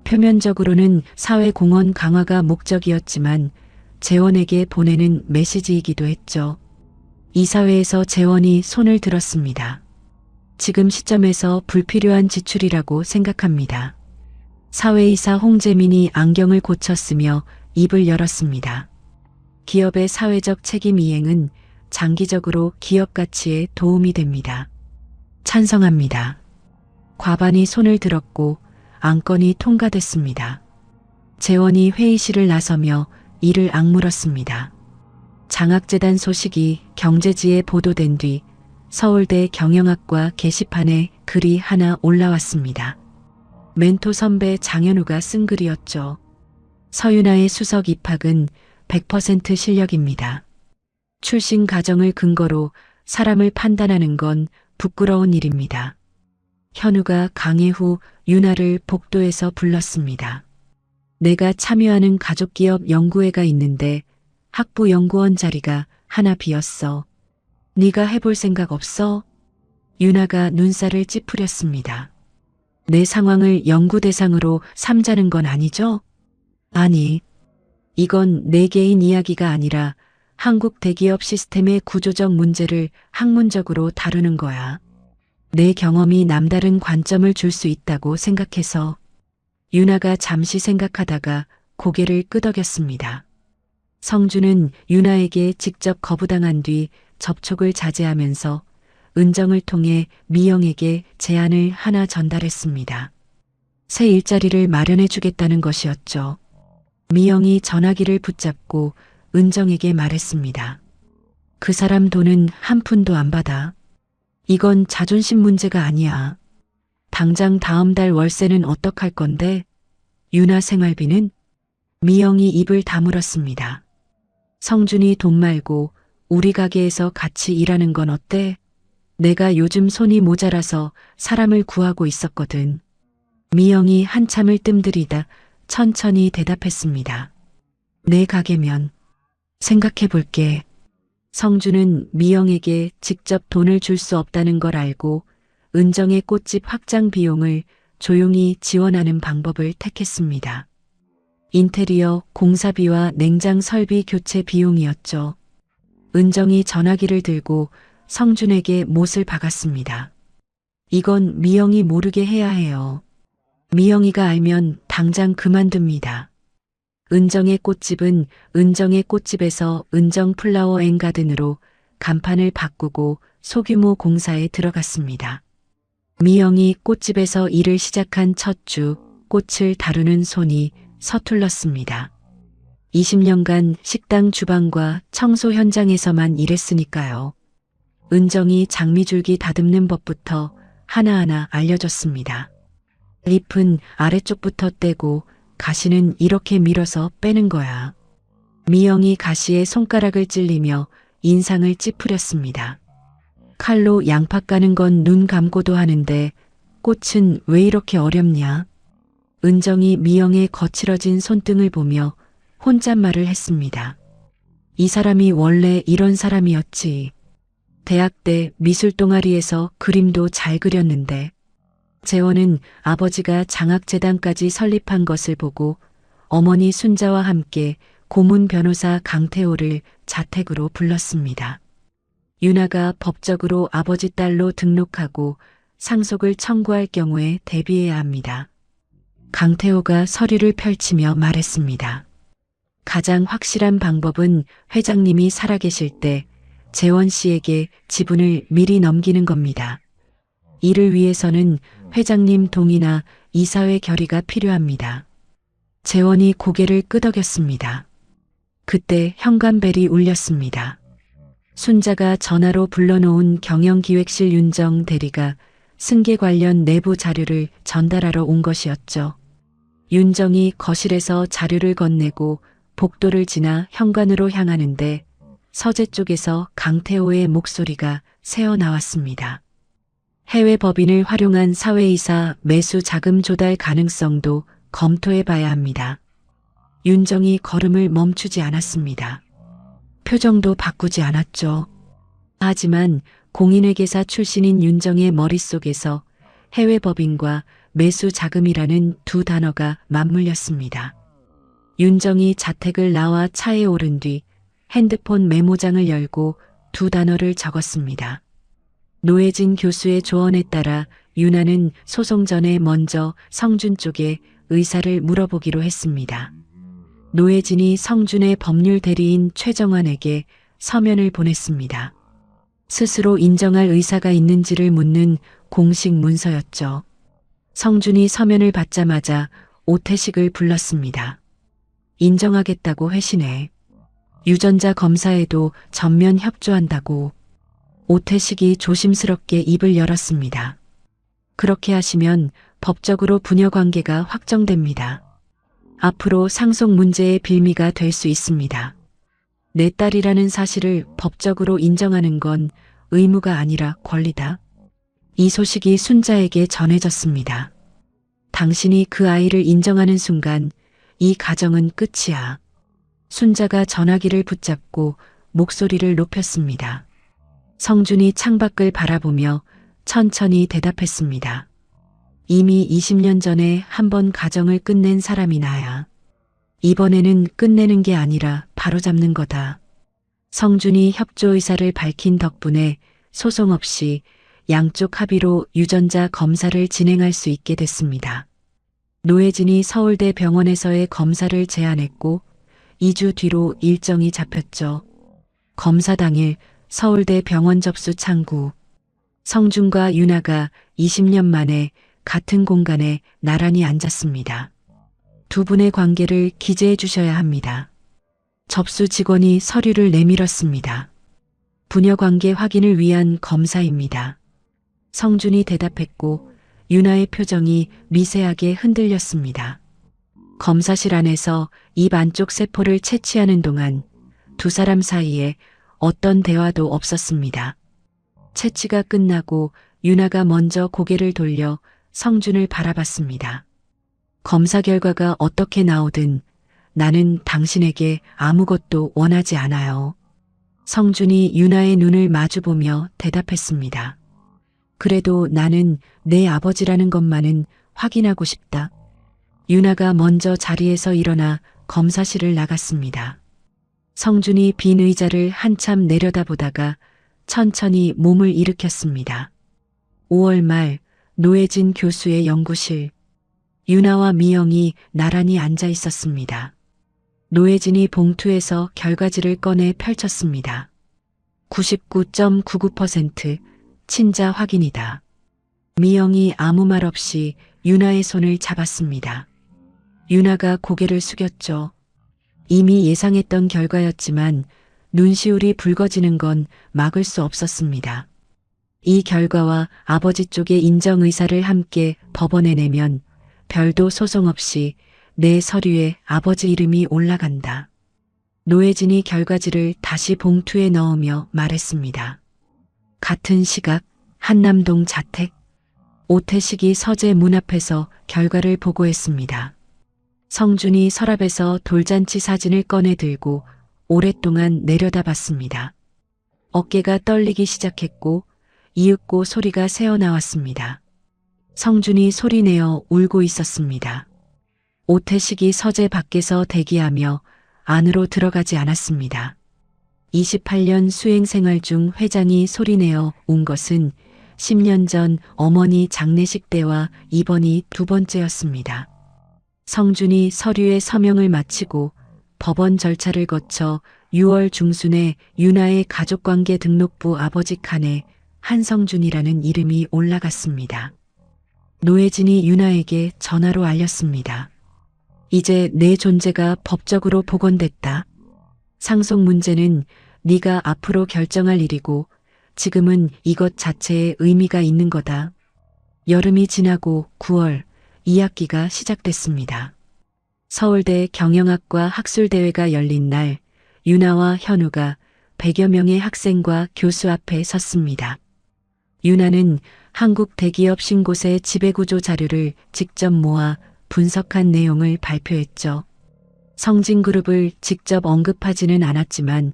표면적으로는 사회공헌 강화가 목적이었지만 재원에게 보내는 메시지이기도 했죠. 이사회에서 재원이 손을 들었습니다. 지금 시점에서 불필요한 지출이라고 생각합니다. 사회이사 홍재민이 안경을 고쳤으며 입을 열었습니다. 기업의 사회적 책임 이행은 장기적으로 기업 가치에 도움이 됩니다. 찬성합니다. 과반이 손을 들었고 안건이 통과됐습니다. 재원이 회의실을 나서며 이를 악물었습니다. 장학재단 소식이 경제지에 보도된 뒤 서울대 경영학과 게시판에 글이 하나 올라왔습니다. 멘토 선배 장현우가 쓴 글이었죠. 서윤아의 수석 입학은 100% 실력입니다. 출신 가정을 근거로 사람을 판단하는 건 부끄러운 일입니다. 현우가 강해 후 유나를 복도에서 불렀습니다. 내가 참여하는 가족기업 연구회가 있는데 학부 연구원 자리가 하나 비었어. 네가 해볼 생각 없어? 유나가 눈살을 찌푸렸습니다. 내 상황을 연구 대상으로 삼자는 건 아니죠? 아니, 이건 내 개인 이야기가 아니라 한국 대기업 시스템의 구조적 문제를 학문적으로 다루는 거야. 내 경험이 남다른 관점을 줄 수 있다고 생각해서. 유나가 잠시 생각하다가 고개를 끄덕였습니다. 성주는 유나에게 직접 거부당한 뒤 접촉을 자제하면서 은정을 통해 미영에게 제안을 하나 전달했습니다. 새 일자리를 마련해 주겠다는 것이었죠. 미영이 전화기를 붙잡고 은정에게 말했습니다. 그 사람 돈은 한 푼도 안 받아. 이건 자존심 문제가 아니야. 당장 다음 달 월세는 어떡할 건데? 유나 생활비는? 미영이 입을 다물었습니다. 성준이 돈 말고 우리 가게에서 같이 일하는 건 어때? 내가 요즘 손이 모자라서 사람을 구하고 있었거든. 미영이 한참을 뜸들이다 천천히 대답했습니다. 내 가게면 생각해 볼게. 성준은 미영에게 직접 돈을 줄 수 없다는 걸 알고 은정의 꽃집 확장 비용을 조용히 지원하는 방법을 택했습니다. 인테리어 공사비와 냉장 설비 교체 비용이었죠. 은정이 전화기를 들고 성준에게 못을 박았습니다. 이건 미영이 모르게 해야 해요. 미영이가 알면 당장 그만둡니다. 은정의 꽃집은 은정의 꽃집에서 은정 플라워 앤 가든으로 간판을 바꾸고 소규모 공사에 들어갔습니다. 미영이 꽃집에서 일을 시작한 첫 주, 꽃을 다루는 손이 서툴렀습니다. 20년간 식당 주방과 청소 현장에서만 일했으니까요. 은정이 장미줄기 다듬는 법부터 하나하나 알려줬습니다. 잎은 아래쪽부터 떼고 가시는 이렇게 밀어서 빼는 거야. 미영이 가시에 손가락을 찔리며 인상을 찌푸렸습니다. 칼로 양파 까는 건 눈 감고도 하는데 꽃은 왜 이렇게 어렵냐? 은정이 미영의 거칠어진 손등을 보며 혼잣말을 했습니다. 이 사람이 원래 이런 사람이었지. 대학 때 미술 동아리에서 그림도 잘 그렸는데 재원은 아버지가 장학재단까지 설립한 것을 보고 어머니 순자와 함께 고문 변호사 강태호를 자택으로 불렀습니다. 유나가 법적으로 아버지 딸로 등록하고 상속을 청구할 경우에 대비해야 합니다. 강태호가 서류를 펼치며 말했습니다. 가장 확실한 방법은 회장님이 살아계실 때 재원 씨에게 지분을 미리 넘기는 겁니다. 이를 위해서는 회장님 동의나 이사회 결의가 필요합니다. 재원이 고개를 끄덕였습니다. 그때 현관벨이 울렸습니다. 순자가 전화로 불러놓은 경영기획실 윤정 대리가 승계 관련 내부 자료를 전달하러 온 것이었죠. 윤정이 거실에서 자료를 건네고 복도를 지나 현관으로 향하는데 서재 쪽에서 강태호의 목소리가 새어나왔습니다. 해외 법인을 활용한 사회이사 매수 자금 조달 가능성도 검토해 봐야 합니다. 윤정이 걸음을 멈추지 않았습니다. 표정도 바꾸지 않았죠. 하지만 공인회계사 출신인 윤정의 머릿속에서 해외 법인과 매수 자금이라는 두 단어가 맞물렸습니다. 윤정이 자택을 나와 차에 오른 뒤 핸드폰 메모장을 열고 두 단어를 적었습니다. 노혜진 교수의 조언에 따라 유나는 소송 전에 먼저 성준 쪽에 의사를 물어보기로 했습니다. 노혜진이 성준의 법률 대리인 최정환에게 서면을 보냈습니다. 스스로 인정할 의사가 있는지를 묻는 공식 문서였죠. 성준이 서면을 받자마자 오태식을 불렀습니다. 인정하겠다고 회신해. 유전자 검사에도 전면 협조한다고. 오태식이 조심스럽게 입을 열었습니다. 그렇게 하시면 법적으로 부녀 관계가 확정됩니다. 앞으로 상속 문제의 빌미가 될 수 있습니다. 내 딸이라는 사실을 법적으로 인정하는 건 의무가 아니라 권리다. 이 소식이 순자에게 전해졌습니다. 당신이 그 아이를 인정하는 순간 이 가정은 끝이야. 순자가 전화기를 붙잡고 목소리를 높였습니다. 성준이 창밖을 바라보며 천천히 대답했습니다. 이미 20년 전에 한 번 가정을 끝낸 사람이 나야. 이번에는 끝내는 게 아니라 바로잡는 거다. 성준이 협조 의사를 밝힌 덕분에 소송 없이 양쪽 합의로 유전자 검사를 진행할 수 있게 됐습니다. 노혜진이 서울대 병원에서의 검사를 제안했고 2주 뒤로 일정이 잡혔죠. 검사 당일 서울대 병원 접수 창구. 성준과 유나가 20년 만에 같은 공간에 나란히 앉았습니다. 두 분의 관계를 기재해 주셔야 합니다. 접수 직원이 서류를 내밀었습니다. 부녀 관계 확인을 위한 검사입니다. 성준이 대답했고 유나의 표정이 미세하게 흔들렸습니다. 검사실 안에서 입 안쪽 세포를 채취하는 동안 두 사람 사이에 어떤 대화도 없었습니다. 채취가 끝나고 유나가 먼저 고개를 돌려 성준을 바라봤습니다. 검사 결과가 어떻게 나오든 나는 당신에게 아무것도 원하지 않아요. 성준이 유나의 눈을 마주보며 대답했습니다. 그래도 나는 내 아버지라는 것만은 확인하고 싶다. 유나가 먼저 자리에서 일어나 검사실을 나갔습니다. 성준이 빈 의자를 한참 내려다보다가 천천히 몸을 일으켰습니다. 5월 말 노혜진 교수의 연구실. 유나와 미영이 나란히 앉아 있었습니다. 노혜진이 봉투에서 결과지를 꺼내 펼쳤습니다. 99.99% 친자 확인이다. 미영이 아무 말 없이 유나의 손을 잡았습니다. 유나가 고개를 숙였죠. 이미 예상했던 결과였지만 눈시울이 붉어지는 건 막을 수 없었습니다. 이 결과와 아버지 쪽의 인정 의사를 함께 법원에 내면 별도 소송 없이 내 서류에 아버지 이름이 올라간다. 노혜진이 결과지를 다시 봉투에 넣으며 말했습니다. 같은 시각 한남동 자택. 오태식이 서재 문 앞에서 결과를 보고했습니다. 성준이 서랍에서 돌잔치 사진을 꺼내 들고 오랫동안 내려다봤습니다. 어깨가 떨리기 시작했고 이윽고 소리가 새어나왔습니다. 성준이 소리내어 울고 있었습니다. 오태식이 서재 밖에서 대기하며 안으로 들어가지 않았습니다. 28년 수행생활 중 회장이 소리내어 운 것은 10년 전 어머니 장례식 때와 이번이 두 번째였습니다. 성준이 서류에 서명을 마치고 법원 절차를 거쳐 6월 중순에 유나의 가족관계 등록부 아버지 칸에 한성준이라는 이름이 올라갔습니다. 노혜진이 유나에게 전화로 알렸습니다. 이제 내 존재가 법적으로 복원됐다. 상속 문제는 네가 앞으로 결정할 일이고 지금은 이것 자체에 의미가 있는 거다. 여름이 지나고 9월 2학기가 시작됐습니다. 서울대 경영학과 학술대회가 열린 날 유나와 현우가 100여 명의 학생과 교수 앞에 섰습니다. 유나는 한국 대기업 신고세 지배구조 자료를 직접 모아 분석한 내용을 발표했죠. 성진그룹을 직접 언급하지는 않았지만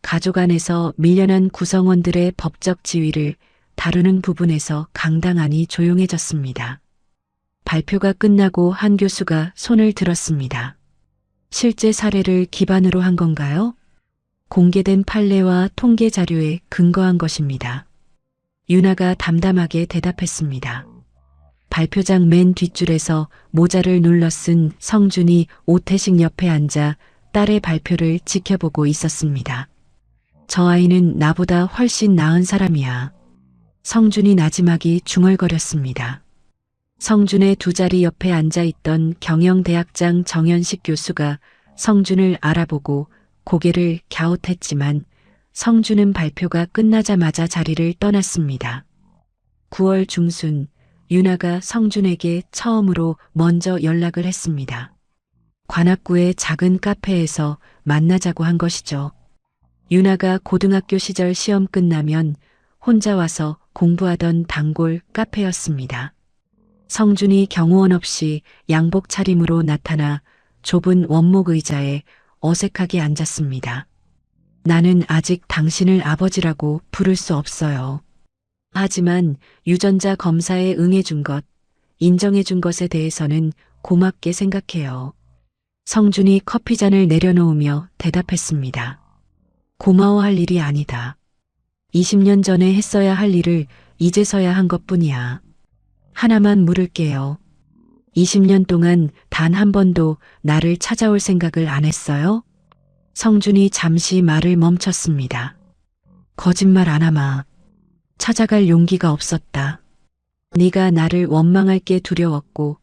가족 안에서 밀려난 구성원들의 법적 지위를 다루는 부분에서 강당안이 조용해졌습니다. 발표가 끝나고 한 교수가 손을 들었습니다. 실제 사례를 기반으로 한 건가요? 공개된 판례와 통계 자료에 근거한 것입니다. 유나가 담담하게 대답했습니다. 발표장 맨 뒷줄에서 모자를 눌러 쓴 성준이 오태식 옆에 앉아 딸의 발표를 지켜보고 있었습니다. 저 아이는 나보다 훨씬 나은 사람이야. 성준이 나지막이 중얼거렸습니다. 성준의 두 자리 옆에 앉아있던 경영대학장 정현식 교수가 성준을 알아보고 고개를 갸웃했지만 성준은 발표가 끝나자마자 자리를 떠났습니다. 9월 중순 유나가 성준에게 처음으로 먼저 연락을 했습니다. 관악구의 작은 카페에서 만나자고 한 것이죠. 유나가 고등학교 시절 시험 끝나면 혼자 와서 공부하던 단골 카페였습니다. 성준이 경호원 없이 양복 차림으로 나타나 좁은 원목 의자에 어색하게 앉았습니다. 나는 아직 당신을 아버지라고 부를 수 없어요. 하지만 유전자 검사에 응해준 것, 인정해준 것에 대해서는 고맙게 생각해요. 성준이 커피잔을 내려놓으며 대답했습니다. 고마워할 일이 아니다. 20년 전에 했어야 할 일을 이제서야 한 것뿐이야. 하나만 물을게요. 20년 동안 단 한 번도 나를 찾아올 생각을 안 했어요? 성준이 잠시 말을 멈췄습니다. 거짓말 안 하마. 찾아갈 용기가 없었다. 네가 나를 원망할 게 두려웠고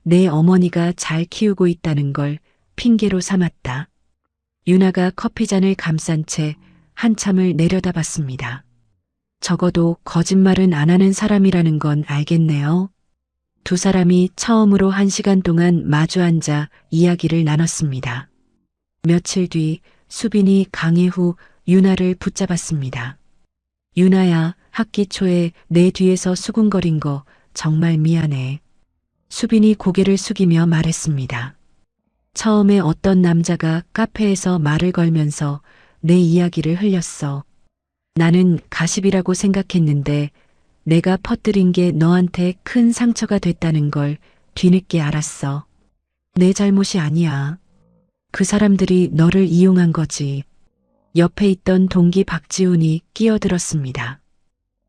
내 어머니가 잘 키우고 있다는 걸 핑계로 삼았다. 유나가 커피잔을 감싼 채 한참을 내려다봤습니다. 적어도 거짓말은 안 하는 사람이라는 건 알겠네요. 두 사람이 처음으로 1시간 동안 마주 앉아 이야기를 나눴습니다. 며칠 뒤 수빈이 강의 후 유나를 붙잡았습니다. 유나야, 학기 초에 내 뒤에서 수군거린 거 정말 미안해. 수빈이 고개를 숙이며 말했습니다. 처음에 어떤 남자가 카페에서 말을 걸면서 내 이야기를 흘렸어. 나는 가십이라고 생각했는데 내가 퍼뜨린 게 너한테 큰 상처가 됐다는 걸 뒤늦게 알았어. 내 잘못이 아니야. 그 사람들이 너를 이용한 거지. 옆에 있던 동기 박지훈이 끼어들었습니다.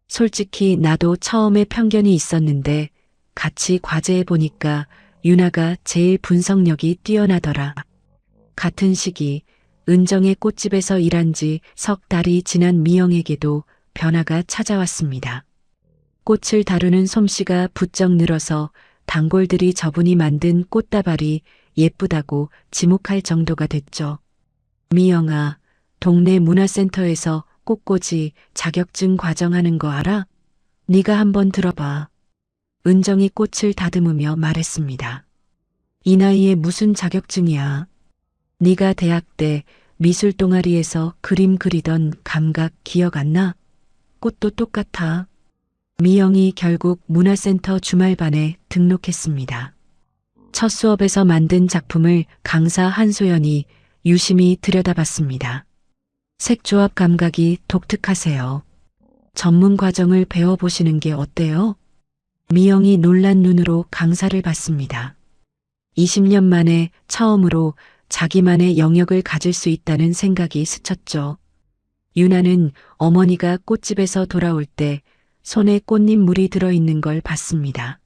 솔직히 나도 처음에 편견이 있었는데 같이 과제해보니까 유나가 제일 분석력이 뛰어나더라. 같은 시기 은정의 꽃집에서 일한 지 석 달이 지난 미영에게도 변화가 찾아왔습니다. 꽃을 다루는 솜씨가 부쩍 늘어서 단골들이 저분이 만든 꽃다발이 예쁘다고 지목할 정도가 됐죠. 미영아, 동네 문화센터에서 꽃꽂이 자격증 과정하는 거 알아? 네가 한번 들어봐. 은정이 꽃을 다듬으며 말했습니다. 이 나이에 무슨 자격증이야. 네가 대학 때 미술 동아리에서 그림 그리던 감각 기억 안 나? 꽃도 똑같아. 미영이 결국 문화센터 주말반에 등록했습니다. 첫 수업에서 만든 작품을 강사 한소연이 유심히 들여다봤습니다. 색조합 감각이 독특하세요. 전문 과정을 배워보시는 게 어때요? 미영이 놀란 눈으로 강사를 봤습니다. 20년 만에 처음으로 자기만의 영역을 가질 수 있다는 생각이 스쳤죠. 유나는 어머니가 꽃집에서 돌아올 때 손에 꽃잎물이 들어있는 걸 봤습니다.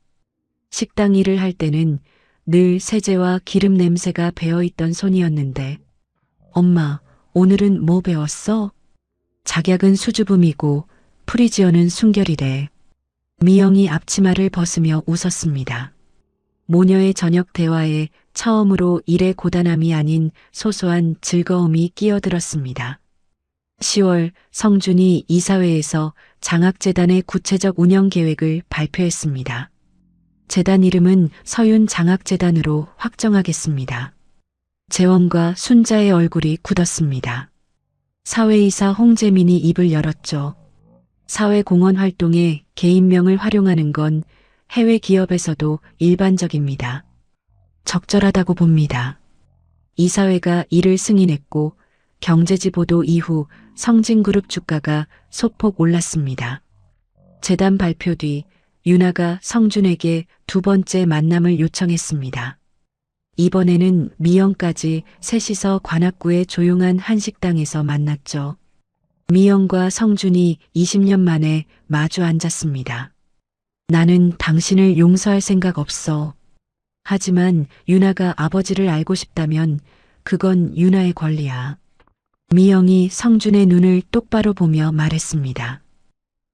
식당 일을 할 때는 늘 세제와 기름 냄새가 배어있던 손이었는데 엄마, 오늘은 뭐 배웠어? 작약은 수줍음이고 프리지어는 순결이래. 미영이 앞치마를 벗으며 웃었습니다. 모녀의 저녁 대화에 처음으로 일의 고단함이 아닌 소소한 즐거움이 끼어들었습니다. 10월 성준이 이사회에서 장학재단의 구체적 운영 계획을 발표했습니다. 재단 이름은 서윤장학재단으로 확정하겠습니다. 재원과 순자의 얼굴이 굳었습니다. 사회이사 홍재민이 입을 열었죠. 사회공헌 활동에 개인명을 활용하는 건 해외 기업에서도 일반적입니다. 적절하다고 봅니다. 이사회가 이를 승인했고 경제지 보도 이후 성진그룹 주가가 소폭 올랐습니다. 재단 발표 뒤 유나가 성준에게 두 번째 만남을 요청했습니다. 이번에는 미영까지 셋이서 관악구의 조용한 한식당에서 만났죠. 미영과 성준이 20년 만에 마주 앉았습니다. 나는 당신을 용서할 생각 없어. 하지만 유나가 아버지를 알고 싶다면 그건 유나의 권리야. 미영이 성준의 눈을 똑바로 보며 말했습니다.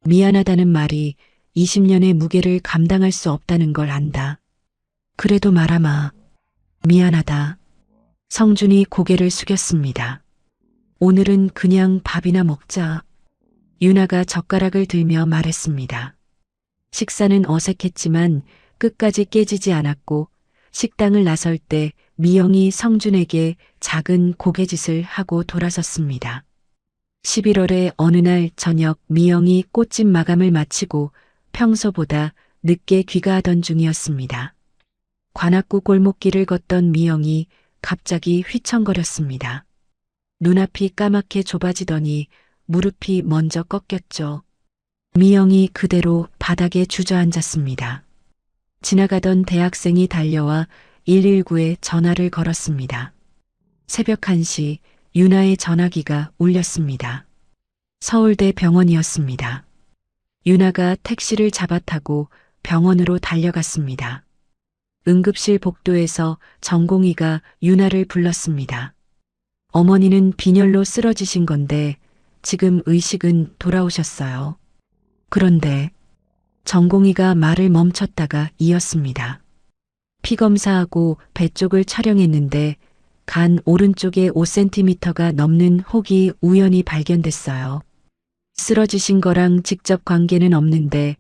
미안하다는 말이 20년의 무게를 감당할 수 없다는 걸 안다. 그래도 말아마. 미안하다. 성준이 고개를 숙였습니다. 오늘은 그냥 밥이나 먹자. 유나가 젓가락을 들며 말했습니다. 식사는 어색했지만 끝까지 깨지지 않았고 식당을 나설 때 미영이 성준에게 작은 고개짓을 하고 돌아섰습니다. 11월의 어느 날 저녁 미영이 꽃집 마감을 마치고 평소보다 늦게 귀가하던 중이었습니다. 관악구 골목길을 걷던 미영이 갑자기 휘청거렸습니다. 눈앞이 까맣게 좁아지더니 무릎이 먼저 꺾였죠. 미영이 그대로 바닥에 주저앉았습니다. 지나가던 대학생이 달려와 119에 전화를 걸었습니다. 새벽 1시 윤아의 전화기가 울렸습니다. 서울대 병원이었습니다. 윤아가 택시를 잡아타고 병원으로 달려갔습니다. 응급실 복도에서 전공의가 윤아를 불렀습니다. 어머니는 빈혈로 쓰러지신 건데 지금 의식은 돌아오셨어요. 그런데 전공의가 말을 멈췄다가 이었습니다. 피 검사하고 배 쪽을 촬영했는데 간 오른쪽에 5cm가 넘는 혹이 우연히 발견됐어요. 쓰러지신 거랑 직접 관계는 없는데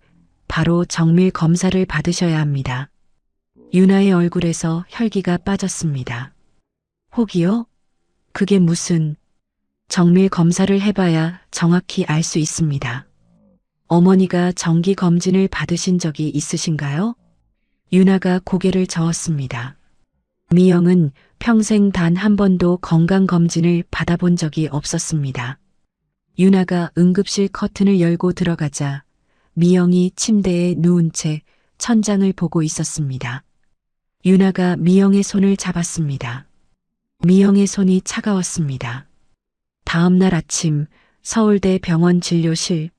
바로 정밀 검사를 받으셔야 합니다. 윤아의 얼굴에서 혈기가 빠졌습니다. 혹이요? 그게 무슨... 정밀 검사를 해봐야 정확히 알 수 있습니다. 어머니가 정기 검진을 받으신 적이 있으신가요? 윤아가 고개를 저었습니다. 미영은 평생 단 한 번도 건강검진을 받아본 적이 없었습니다. 윤아가 응급실 커튼을 열고 들어가자 미영이 침대에 누운 채 천장을 보고 있었습니다. 윤아가 미영의 손을 잡았습니다. 미영의 손이 차가웠습니다. 다음 날 아침 서울대 병원 진료실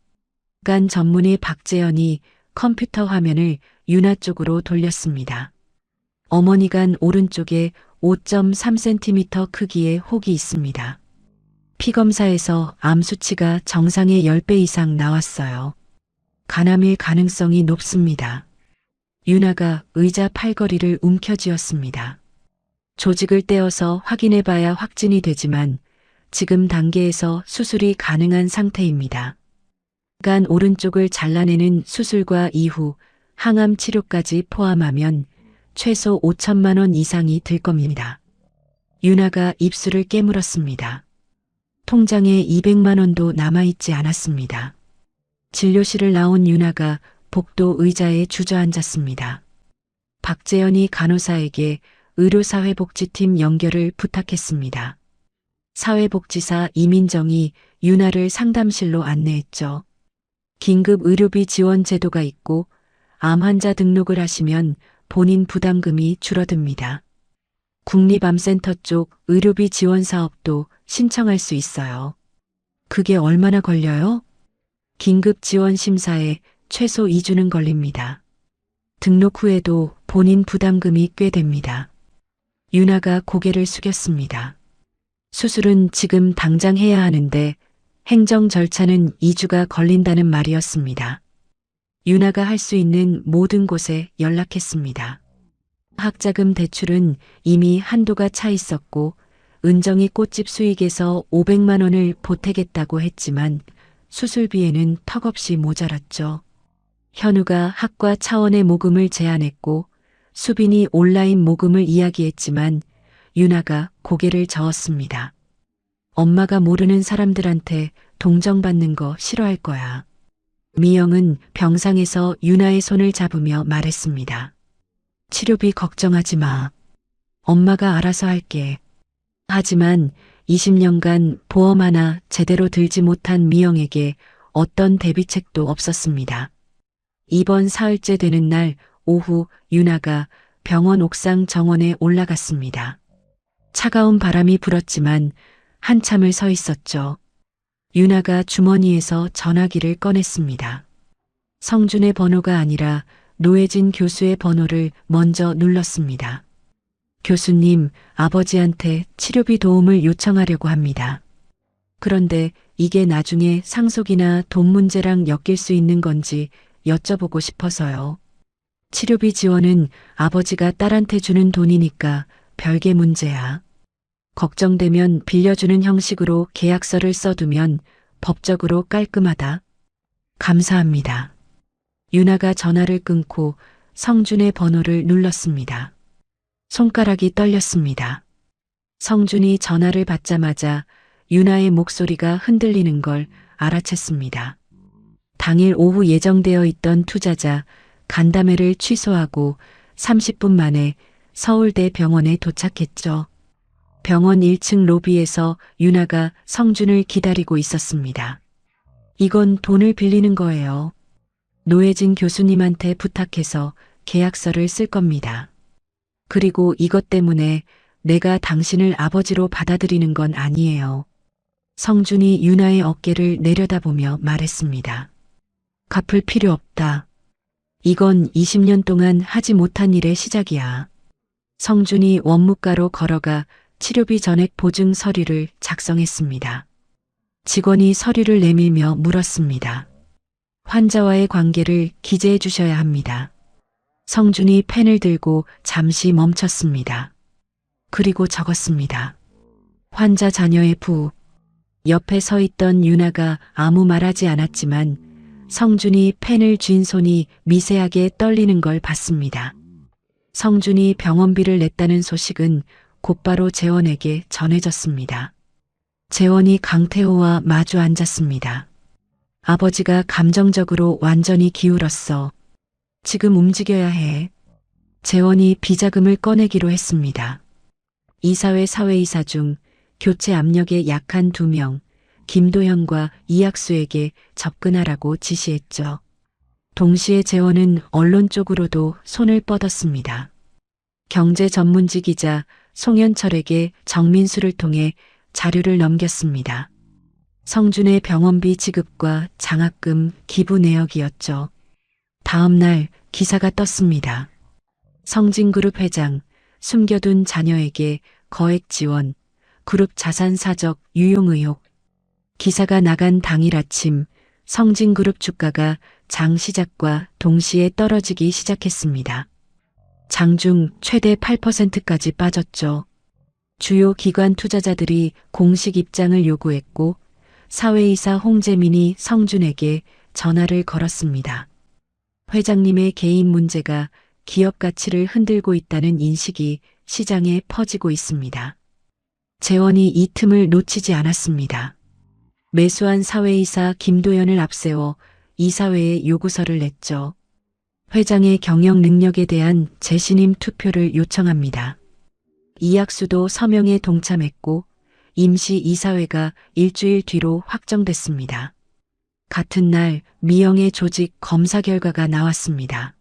간 전문의 박재현이 컴퓨터 화면을 윤아 쪽으로 돌렸습니다. 어머니 간 오른쪽에 5.3cm 크기의 혹이 있습니다. 피검사에서 암 수치가 정상의 10배 이상 나왔어요. 간암일 가능성이 높습니다. 윤아가 의자 팔걸이를 움켜쥐었습니다. 조직을 떼어서 확인해봐야 확진이 되지만 지금 단계에서 수술이 가능한 상태입니다. 간 오른쪽을 잘라내는 수술과 이후 항암 치료까지 포함하면 최소 5천만 원 이상이 들 겁니다. 윤아가 입술을 깨물었습니다. 통장에 200만 원도 남아있지 않았습니다. 진료실을 나온 윤아가 복도 의자에 주저앉았습니다. 박재현이 간호사에게 의료사회복지팀 연결을 부탁했습니다. 사회복지사 이민정이 윤아를 상담실로 안내했죠. 긴급 의료비 지원 제도가 있고 암 환자 등록을 하시면 본인 부담금이 줄어듭니다. 국립암센터 쪽 의료비 지원 사업도 신청할 수 있어요. 그게 얼마나 걸려요? 긴급 지원 심사에 최소 2주는 걸립니다. 등록 후에도 본인 부담금이 꽤 됩니다. 윤아가 고개를 숙였습니다. 수술은 지금 당장 해야 하는데 행정 절차는 2주가 걸린다는 말이었습니다. 윤아가 할 수 있는 모든 곳에 연락했습니다. 학자금 대출은 이미 한도가 차 있었고 은정이 꽃집 수익에서 500만 원을 보태겠다고 했지만 수술비에는 턱없이 모자랐죠. 현우가 학과 차원의 모금을 제안했고 수빈이 온라인 모금을 이야기했지만 윤아가 고개를 저었습니다. 엄마가 모르는 사람들한테 동정받는 거 싫어할 거야. 미영은 병상에서 윤아의 손을 잡으며 말했습니다. 치료비 걱정하지 마. 엄마가 알아서 할게. 하지만 20년간 보험 하나 제대로 들지 못한 미영에게 어떤 대비책도 없었습니다. 이번 사흘째 되는 날 오후 윤아가 병원 옥상 정원에 올라갔습니다. 차가운 바람이 불었지만 한참을 서 있었죠. 윤아가 주머니에서 전화기를 꺼냈습니다. 성준의 번호가 아니라 노혜진 교수의 번호를 먼저 눌렀습니다. 교수님, 아버지한테 치료비 도움을 요청하려고 합니다. 그런데 이게 나중에 상속이나 돈 문제랑 엮일 수 있는 건지 여쭤보고 싶어서요. 치료비 지원은 아버지가 딸한테 주는 돈이니까 별개 문제야. 걱정되면 빌려주는 형식으로 계약서를 써두면 법적으로 깔끔하다. 감사합니다. 윤아가 전화를 끊고 성준의 번호를 눌렀습니다. 손가락이 떨렸습니다. 성준이 전화를 받자마자 윤아의 목소리가 흔들리는 걸 알아챘습니다. 당일 오후 예정되어 있던 투자자 간담회를 취소하고 30분 만에 서울대 병원에 도착했죠. 병원 1층 로비에서 윤아가 성준을 기다리고 있었습니다. 이건 돈을 빌리는 거예요. 노혜진 교수님한테 부탁해서 계약서를 쓸 겁니다. 그리고 이것 때문에 내가 당신을 아버지로 받아들이는 건 아니에요. 성준이 유나의 어깨를 내려다보며 말했습니다. 갚을 필요 없다. 이건 20년 동안 하지 못한 일의 시작이야. 성준이 원무과로 걸어가 치료비 전액 보증 서류를 작성했습니다. 직원이 서류를 내밀며 물었습니다. 환자와의 관계를 기재해 주셔야 합니다. 성준이 펜을 들고 잠시 멈췄습니다. 그리고 적었습니다. 환자 자녀의 부. 옆에 서 있던 유나가 아무 말하지 않았지만 성준이 펜을 쥔 손이 미세하게 떨리는 걸 봤습니다. 성준이 병원비를 냈다는 소식은 곧바로 재원에게 전해졌습니다. 재원이 강태호와 마주 앉았습니다. 아버지가 감정적으로 완전히 기울었어. 지금 움직여야 해. 재원이 비자금을 꺼내기로 했습니다. 이사회 사회이사 중 교체 압력에 약한 2명, 김도현과 이학수에게 접근하라고 지시했죠. 동시에 재원은 언론 쪽으로도 손을 뻗었습니다. 경제 전문지 기자 송현철에게 정민수를 통해 자료를 넘겼습니다. 성준의 병원비 지급과 장학금 기부 내역이었죠. 다음 날 기사가 떴습니다. 성진그룹 회장, 숨겨둔 자녀에게 거액 지원, 그룹 자산 사적 유용 의혹. 기사가 나간 당일 아침 성진그룹 주가가 장 시작과 동시에 떨어지기 시작했습니다. 장중 최대 8%까지 빠졌죠. 주요 기관 투자자들이 공식 입장을 요구했고 사회이사 홍재민이 성준에게 전화를 걸었습니다. 회장님의 개인 문제가 기업 가치를 흔들고 있다는 인식이 시장에 퍼지고 있습니다. 재원이 이 틈을 놓치지 않았습니다. 매수한 사회이사 김도연을 앞세워 이사회에 요구서를 냈죠. 회장의 경영 능력에 대한 재신임 투표를 요청합니다. 이학수도 서명에 동참했고 임시 이사회가 일주일 뒤로 확정됐습니다. 같은 날 미영의 조직 검사 결과가 나왔습니다.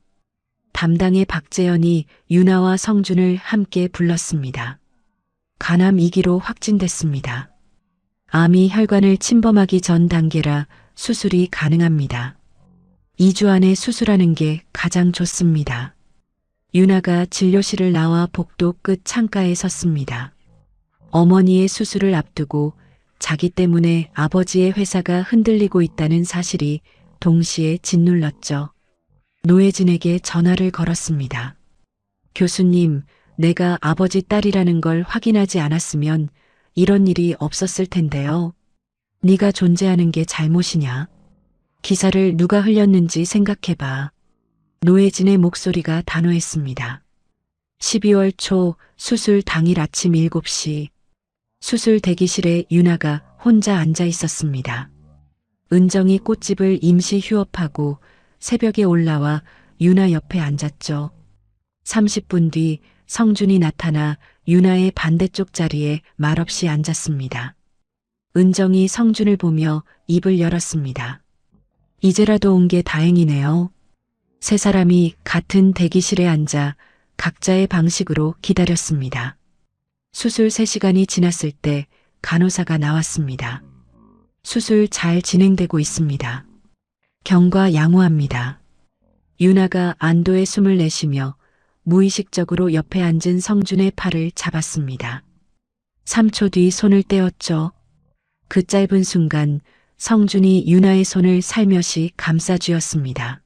담당의 박재현이 유나와 성준을 함께 불렀습니다. 간암 2기로 확진됐습니다. 암이 혈관을 침범하기 전 단계라 수술이 가능합니다. 2주 안에 수술하는 게 가장 좋습니다. 유나가 진료실을 나와 복도 끝 창가에 섰습니다. 어머니의 수술을 앞두고 자기 때문에 아버지의 회사가 흔들리고 있다는 사실이 동시에 짓눌렀죠. 노혜진에게 전화를 걸었습니다. 교수님, 내가 아버지 딸이라는 걸 확인하지 않았으면 이런 일이 없었을 텐데요. 네가 존재하는 게 잘못이냐? 기사를 누가 흘렸는지 생각해봐. 노혜진의 목소리가 단호했습니다. 12월 초 수술 당일 아침 7시 수술 대기실에 유나가 혼자 앉아 있었습니다. 은정이 꽃집을 임시 휴업하고 새벽에 올라와 유나 옆에 앉았죠. 30분 뒤 성준이 나타나 유나의 반대쪽 자리에 말없이 앉았습니다. 은정이 성준을 보며 입을 열었습니다. 이제라도 온 게 다행이네요. 세 사람이 같은 대기실에 앉아 각자의 방식으로 기다렸습니다. 수술 3시간이 지났을 때 간호사가 나왔습니다. 수술 잘 진행되고 있습니다. 경과 양호합니다. 유나가 안도의 숨을 내쉬며 무의식적으로 옆에 앉은 성준의 팔을 잡았습니다. 3초 뒤 손을 떼었죠. 그 짧은 순간 성준이 유나의 손을 살며시 감싸쥐었습니다.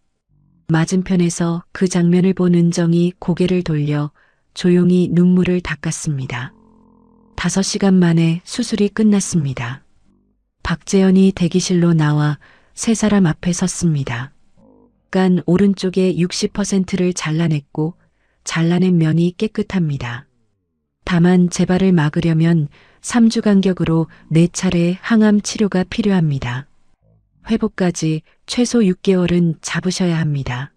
맞은편에서 그 장면을 본 은정이 고개를 돌려 조용히 눈물을 닦았습니다. 5시간 만에 수술이 끝났습니다. 박재현이 대기실로 나와 세 사람 앞에 섰습니다. 간 오른쪽에 60%를 잘라냈고 잘라낸 면이 깨끗합니다. 다만 재발을 막으려면 3주 간격으로 4차례 항암 치료가 필요합니다. 회복까지 최소 6개월은 잡으셔야 합니다.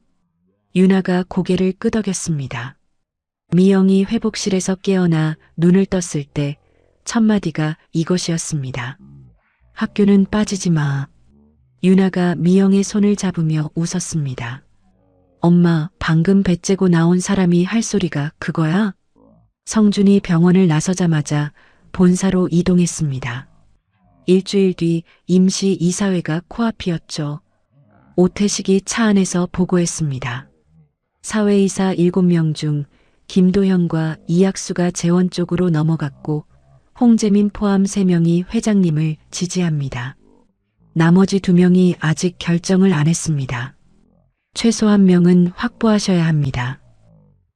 유나가 고개를 끄덕였습니다. 미영이 회복실에서 깨어나 눈을 떴을 때 첫마디가 이것이었습니다. 학교는 빠지지 마. 유나가 미영의 손을 잡으며 웃었습니다. 엄마, 방금 배 째고 나온 사람이 할 소리가 그거야? 성준이 병원을 나서자마자 본사로 이동했습니다. 일주일 뒤 임시 이사회가 코앞이었죠. 오태식이 차 안에서 보고했습니다. 사회이사 7명 중 김도현과 이학수가 재원 쪽으로 넘어갔고 홍재민 포함 3명이 회장님을 지지합니다. 나머지 2명이 아직 결정을 안 했습니다. 최소 1명은 확보하셔야 합니다.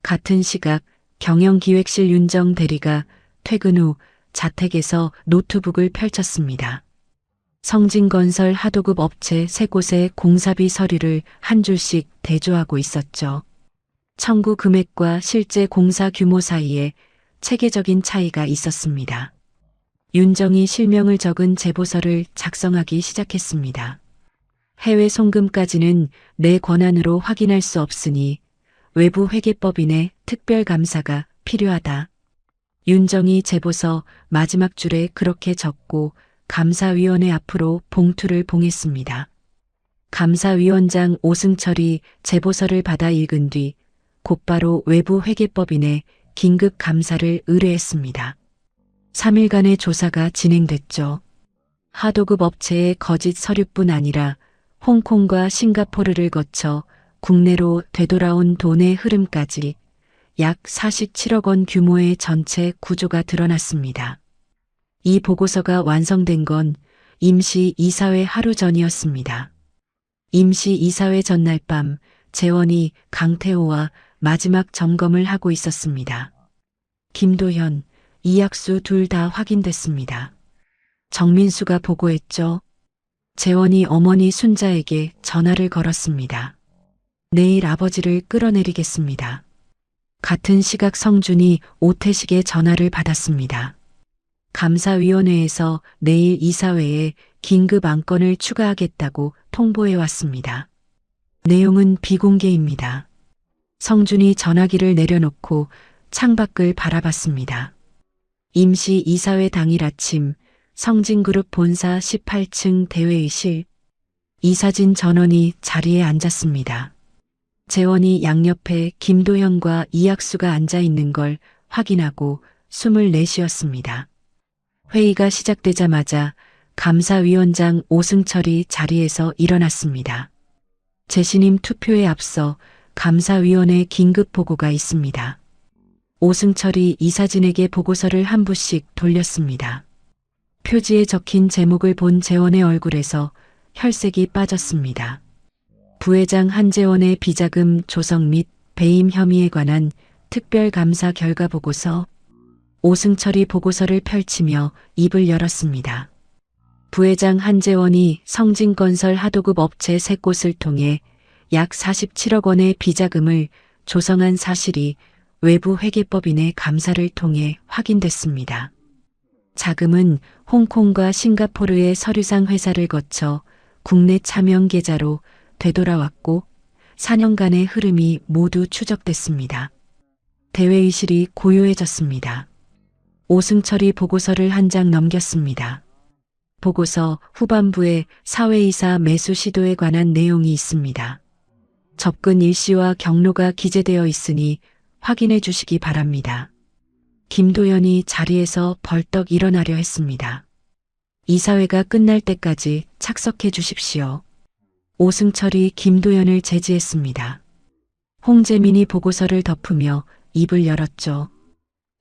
같은 시각 경영기획실 윤정 대리가 퇴근 후 자택에서 노트북을 펼쳤습니다. 성진건설 하도급 업체 3곳의 공사비 서류를 한 줄씩 대조하고 있었죠. 청구 금액과 실제 공사 규모 사이에 체계적인 차이가 있었습니다. 윤정이 실명을 적은 제보서를 작성하기 시작했습니다. 해외 송금까지는 내 권한으로 확인할 수 없으니 외부 회계법인의 특별감사가 필요하다. 윤정이 제보서 마지막 줄에 그렇게 적고 감사위원회 앞으로 봉투를 봉했습니다. 감사위원장 오승철이 제보서를 받아 읽은 뒤 곧바로 외부 회계법인에 긴급 감사를 의뢰했습니다. 3일간의 조사가 진행됐죠. 하도급 업체의 거짓 서류뿐 아니라 홍콩과 싱가포르를 거쳐 국내로 되돌아온 돈의 흐름까지 약 47억 원 규모의 전체 구조가 드러났습니다. 이 보고서가 완성된 건 임시 이사회 하루 전이었습니다. 임시 이사회 전날 밤 재원이 강태호와 마지막 점검을 하고 있었습니다. 김도현, 이학수 둘 다 확인됐습니다. 정민수가 보고했죠. 재원이 어머니 순자에게 전화를 걸었습니다. 내일 아버지를 끌어내리겠습니다. 같은 시각 성준이 오태식의 전화를 받았습니다. 감사위원회에서 내일 이사회에 긴급 안건을 추가하겠다고 통보해 왔습니다. 내용은 비공개입니다. 성준이 전화기를 내려놓고 창밖을 바라봤습니다. 임시 이사회 당일 아침 성진그룹 본사 18층 대회의실. 이사진 전원이 자리에 앉았습니다. 재원이 양옆에 김도현과 이학수가 앉아 있는 걸 확인하고 숨을 내쉬었습니다. 회의가 시작되자마자 감사위원장 오승철이 자리에서 일어났습니다. 재신임 투표에 앞서 감사위원회 긴급 보고가 있습니다. 오승철이 이사진에게 보고서를 한 부씩 돌렸습니다. 표지에 적힌 제목을 본 재원의 얼굴에서 혈색이 빠졌습니다. 부회장 한재원의 비자금 조성 및 배임 혐의에 관한 특별감사 결과 보고서. 오승철이 보고서를 펼치며 입을 열었습니다. 부회장 한재원이 성진건설 하도급 업체 3곳을 통해 약 47억 원의 비자금을 조성한 사실이 외부 회계법인의 감사를 통해 확인됐습니다. 자금은 홍콩과 싱가포르의 서류상 회사를 거쳐 국내 차명 계좌로 되돌아왔고 4년간의 흐름이 모두 추적됐습니다. 대회의실이 고요해졌습니다. 오승철이 보고서를 한 장 넘겼습니다. 보고서 후반부에 사회이사 매수 시도에 관한 내용이 있습니다. 접근 일시와 경로가 기재되어 있으니 확인해 주시기 바랍니다. 김도현이 자리에서 벌떡 일어나려 했습니다. 이사회가 끝날 때까지 착석해 주십시오. 오승철이 김도현을 제지했습니다. 홍재민이 보고서를 덮으며 입을 열었죠.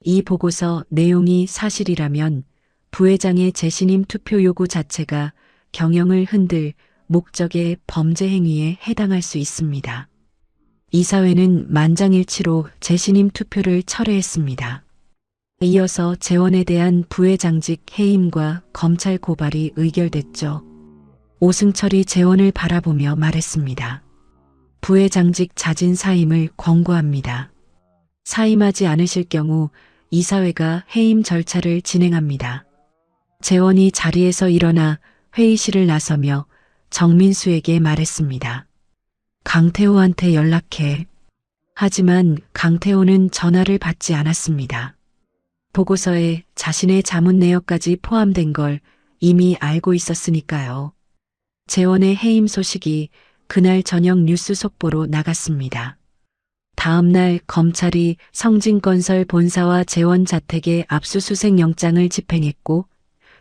이 보고서 내용이 사실이라면 부회장의 재신임 투표 요구 자체가 경영을 흔들 목적의 범죄 행위에 해당할 수 있습니다. 이사회는 만장일치로 재신임 투표를 철회했습니다. 이어서 재원에 대한 부회장직 해임과 검찰 고발이 의결됐죠. 오승철이 재원을 바라보며 말했습니다. 부회장직 자진 사임을 권고합니다. 사임하지 않으실 경우 이사회가 해임 절차를 진행합니다. 재원이 자리에서 일어나 회의실을 나서며 정민수에게 말했습니다. 강태호한테 연락해. 하지만 강태호는 전화를 받지 않았습니다. 보고서에 자신의 자문 내역까지 포함된 걸 이미 알고 있었으니까요. 재원의 해임 소식이 그날 저녁 뉴스 속보로 나갔습니다. 다음 날 검찰이 성진건설 본사와 재원 자택에 압수수색 영장을 집행했고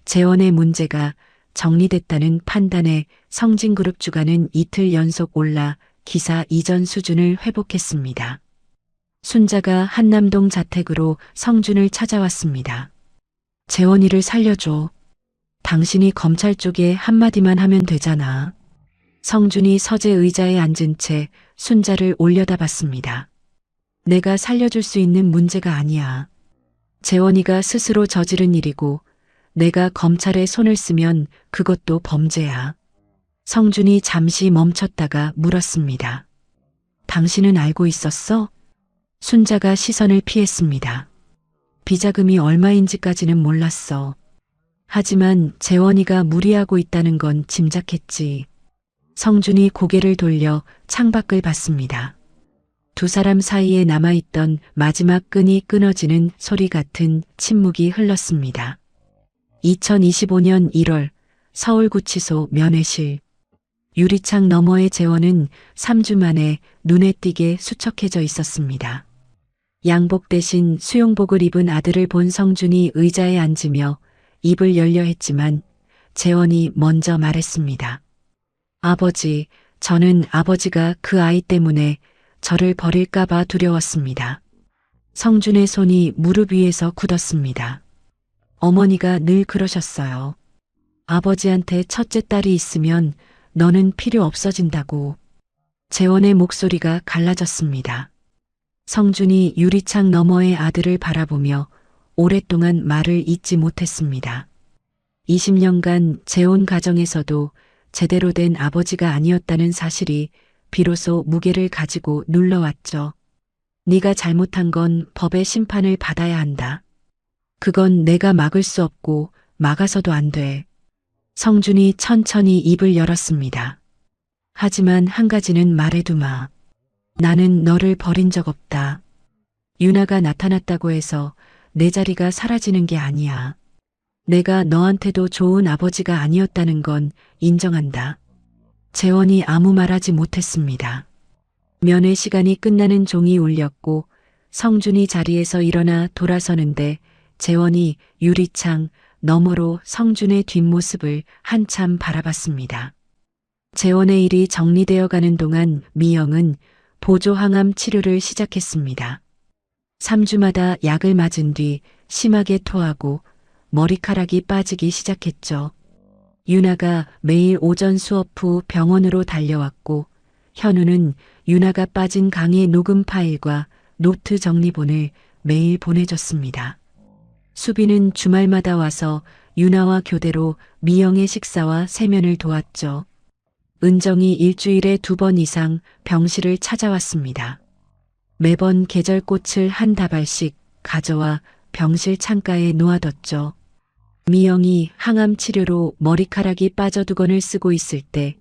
재원의 문제가 정리됐다는 판단에 성진그룹 주가는 이틀 연속 올라 기사 이전 수준을 회복했습니다. 순자가 한남동 자택으로 성준을 찾아왔습니다. 재원이를 살려줘. 당신이 검찰 쪽에 한마디만 하면 되잖아. 성준이 서재 의자에 앉은 채 순자를 올려다봤습니다. 내가 살려줄 수 있는 문제가 아니야. 재원이가 스스로 저지른 일이고 내가 검찰에 손을 쓰면 그것도 범죄야. 성준이 잠시 멈췄다가 물었습니다. 당신은 알고 있었어? 순자가 시선을 피했습니다. 비자금이 얼마인지까지는 몰랐어. 하지만 재원이가 무리하고 있다는 건 짐작했지. 성준이 고개를 돌려 창밖을 봤습니다. 두 사람 사이에 남아있던 마지막 끈이 끊어지는 소리 같은 침묵이 흘렀습니다. 2025년 1월 서울구치소 면회실. 유리창 너머의 재원은 3주 만에 눈에 띄게 수척해져 있었습니다. 양복 대신 수용복을 입은 아들을 본 성준이 의자에 앉으며 입을 열려 했지만 재원이 먼저 말했습니다. 아버지, 저는 아버지가 그 아이 때문에 저를 버릴까봐 두려웠습니다. 성준의 손이 무릎 위에서 굳었습니다. 어머니가 늘 그러셨어요. 아버지한테 첫째 딸이 있으면 너는 필요 없어진다고. 재원의 목소리가 갈라졌습니다. 성준이 유리창 너머의 아들을 바라보며 오랫동안 말을 잇지 못했습니다. 20년간 재혼 가정에서도 제대로 된 아버지가 아니었다는 사실이 비로소 무게를 가지고 눌러왔죠. 네가 잘못한 건 법의 심판을 받아야 한다. 그건 내가 막을 수 없고 막아서도 안 돼. 성준이 천천히 입을 열었습니다. 하지만 한 가지는 말해두마. 나는 너를 버린 적 없다. 유나가 나타났다고 해서 내 자리가 사라지는 게 아니야. 내가 너한테도 좋은 아버지가 아니었다는 건 인정한다. 재원이 아무 말하지 못했습니다. 면회 시간이 끝나는 종이 울렸고 성준이 자리에서 일어나 돌아서는데 재원이 유리창 너머로 성준의 뒷모습을 한참 바라봤습니다. 재원의 일이 정리되어 가는 동안 미영은 보조항암 치료를 시작했습니다. 3주마다 약을 맞은 뒤 심하게 토하고 머리카락이 빠지기 시작했죠. 유나가 매일 오전 수업 후 병원으로 달려왔고 현우는 유나가 빠진 강의 녹음 파일과 노트 정리본을 매일 보내줬습니다. 수빈은 주말마다 와서 유나와 교대로 미영의 식사와 세면을 도왔죠. 은정이 일주일에 2번 이상 병실을 찾아왔습니다. 매번 계절꽃을 한 다발씩 가져와 병실 창가에 놓아뒀죠. 미영이 항암 치료로 머리카락이 빠져두건을 쓰고 있을 때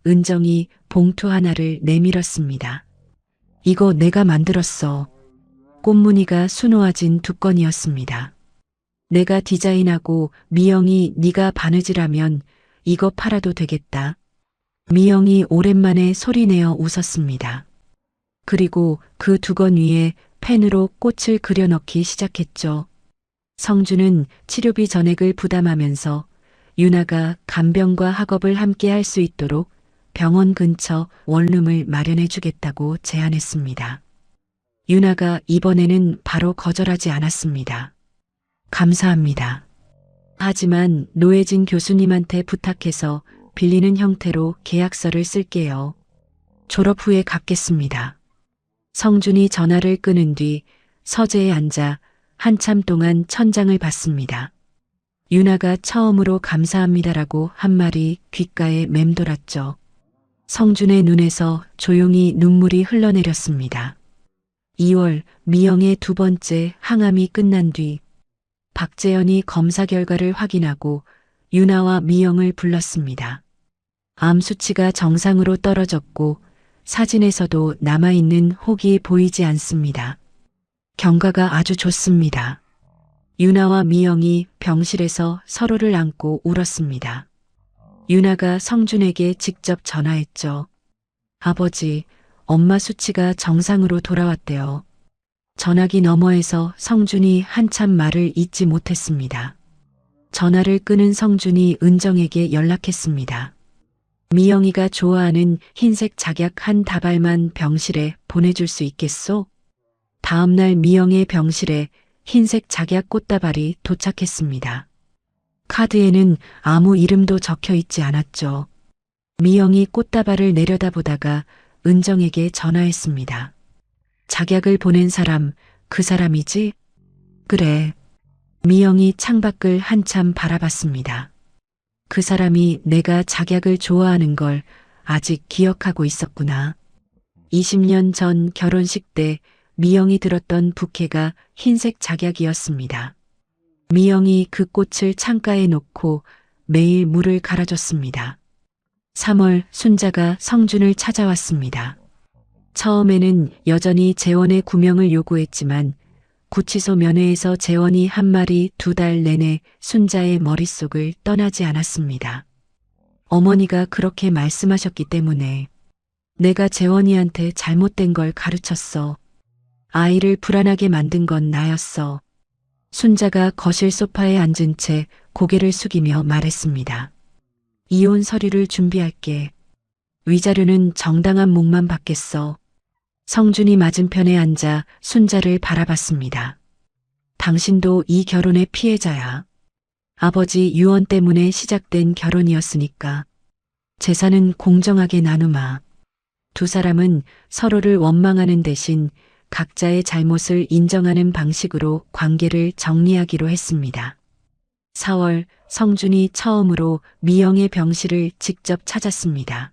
은정이 봉투 하나를 내밀었습니다. 이거 내가 만들었어. 꽃무늬가 수놓아진 2건이었습니다. 내가 디자인하고 미영이 네가 바느질하면 이거 팔아도 되겠다. 미영이 오랜만에 소리내어 웃었습니다. 그리고 그 2건 위에 펜으로 꽃을 그려넣기 시작했죠. 성준은 치료비 전액을 부담하면서 유나가 간병과 학업을 함께 할 수 있도록 병원 근처 원룸을 마련해 주겠다고 제안했습니다. 유나가 이번에는 바로 거절하지 않았습니다. 감사합니다. 하지만 노혜진 교수님한테 부탁해서 빌리는 형태로 계약서를 쓸게요. 졸업 후에 갚겠습니다. 성준이 전화를 끊은 뒤 서재에 앉아 한참 동안 천장을 봤습니다. 유나가 처음으로 감사합니다라고 한 말이 귓가에 맴돌았죠. 성준의 눈에서 조용히 눈물이 흘러내렸습니다. 2월 미영의 2번째 항암이 끝난 뒤 박재현이 검사 결과를 확인하고 유나와 미영을 불렀습니다. 암 수치가 정상으로 떨어졌고 사진에서도 남아있는 혹이 보이지 않습니다. 경과가 아주 좋습니다. 유나와 미영이 병실에서 서로를 안고 울었습니다. 유나가 성준에게 직접 전화했죠. 아버지, 엄마 수치가 정상으로 돌아왔대요. 전화기 너머에서 성준이 한참 말을 잇지 못했습니다. 전화를 끊은 성준이 은정에게 연락했습니다. 미영이가 좋아하는 흰색 작약 한 다발만 병실에 보내줄 수 있겠소? 다음날 미영의 병실에 흰색 작약 꽃다발이 도착했습니다. 카드에는 아무 이름도 적혀 있지 않았죠. 미영이 꽃다발을 내려다보다가 은정에게 전화했습니다. 작약을 보낸 사람, 그 사람이지? 그래. 미영이 창밖을 한참 바라봤습니다. 그 사람이 내가 작약을 좋아하는 걸 아직 기억하고 있었구나. 20년 전 결혼식 때 미영이 들었던 부케가 흰색 작약이었습니다. 미영이 그 꽃을 창가에 놓고 매일 물을 갈아줬습니다. 3월 순자가 성준을 찾아왔습니다. 처음에는 여전히 재원의 구명을 요구했지만 구치소 면회에서 재원이 한 말이 2달 내내 순자의 머릿속을 떠나지 않았습니다. 어머니가 그렇게 말씀하셨기 때문에 내가 재원이한테 잘못된 걸 가르쳤어. 아이를 불안하게 만든 건 나였어. 순자가 거실 소파에 앉은 채 고개를 숙이며 말했습니다. 이혼 서류를 준비할게. 위자료는 정당한 목만 받겠어. 성준이 맞은편에 앉아 순자를 바라봤습니다. 당신도 이 결혼의 피해자야. 아버지 유언 때문에 시작된 결혼이었으니까. 재산은 공정하게 나누마. 두 사람은 서로를 원망하는 대신 각자의 잘못을 인정하는 방식으로 관계를 정리하기로 했습니다. 4월 성준이 처음으로 미영의 병실을 직접 찾았습니다.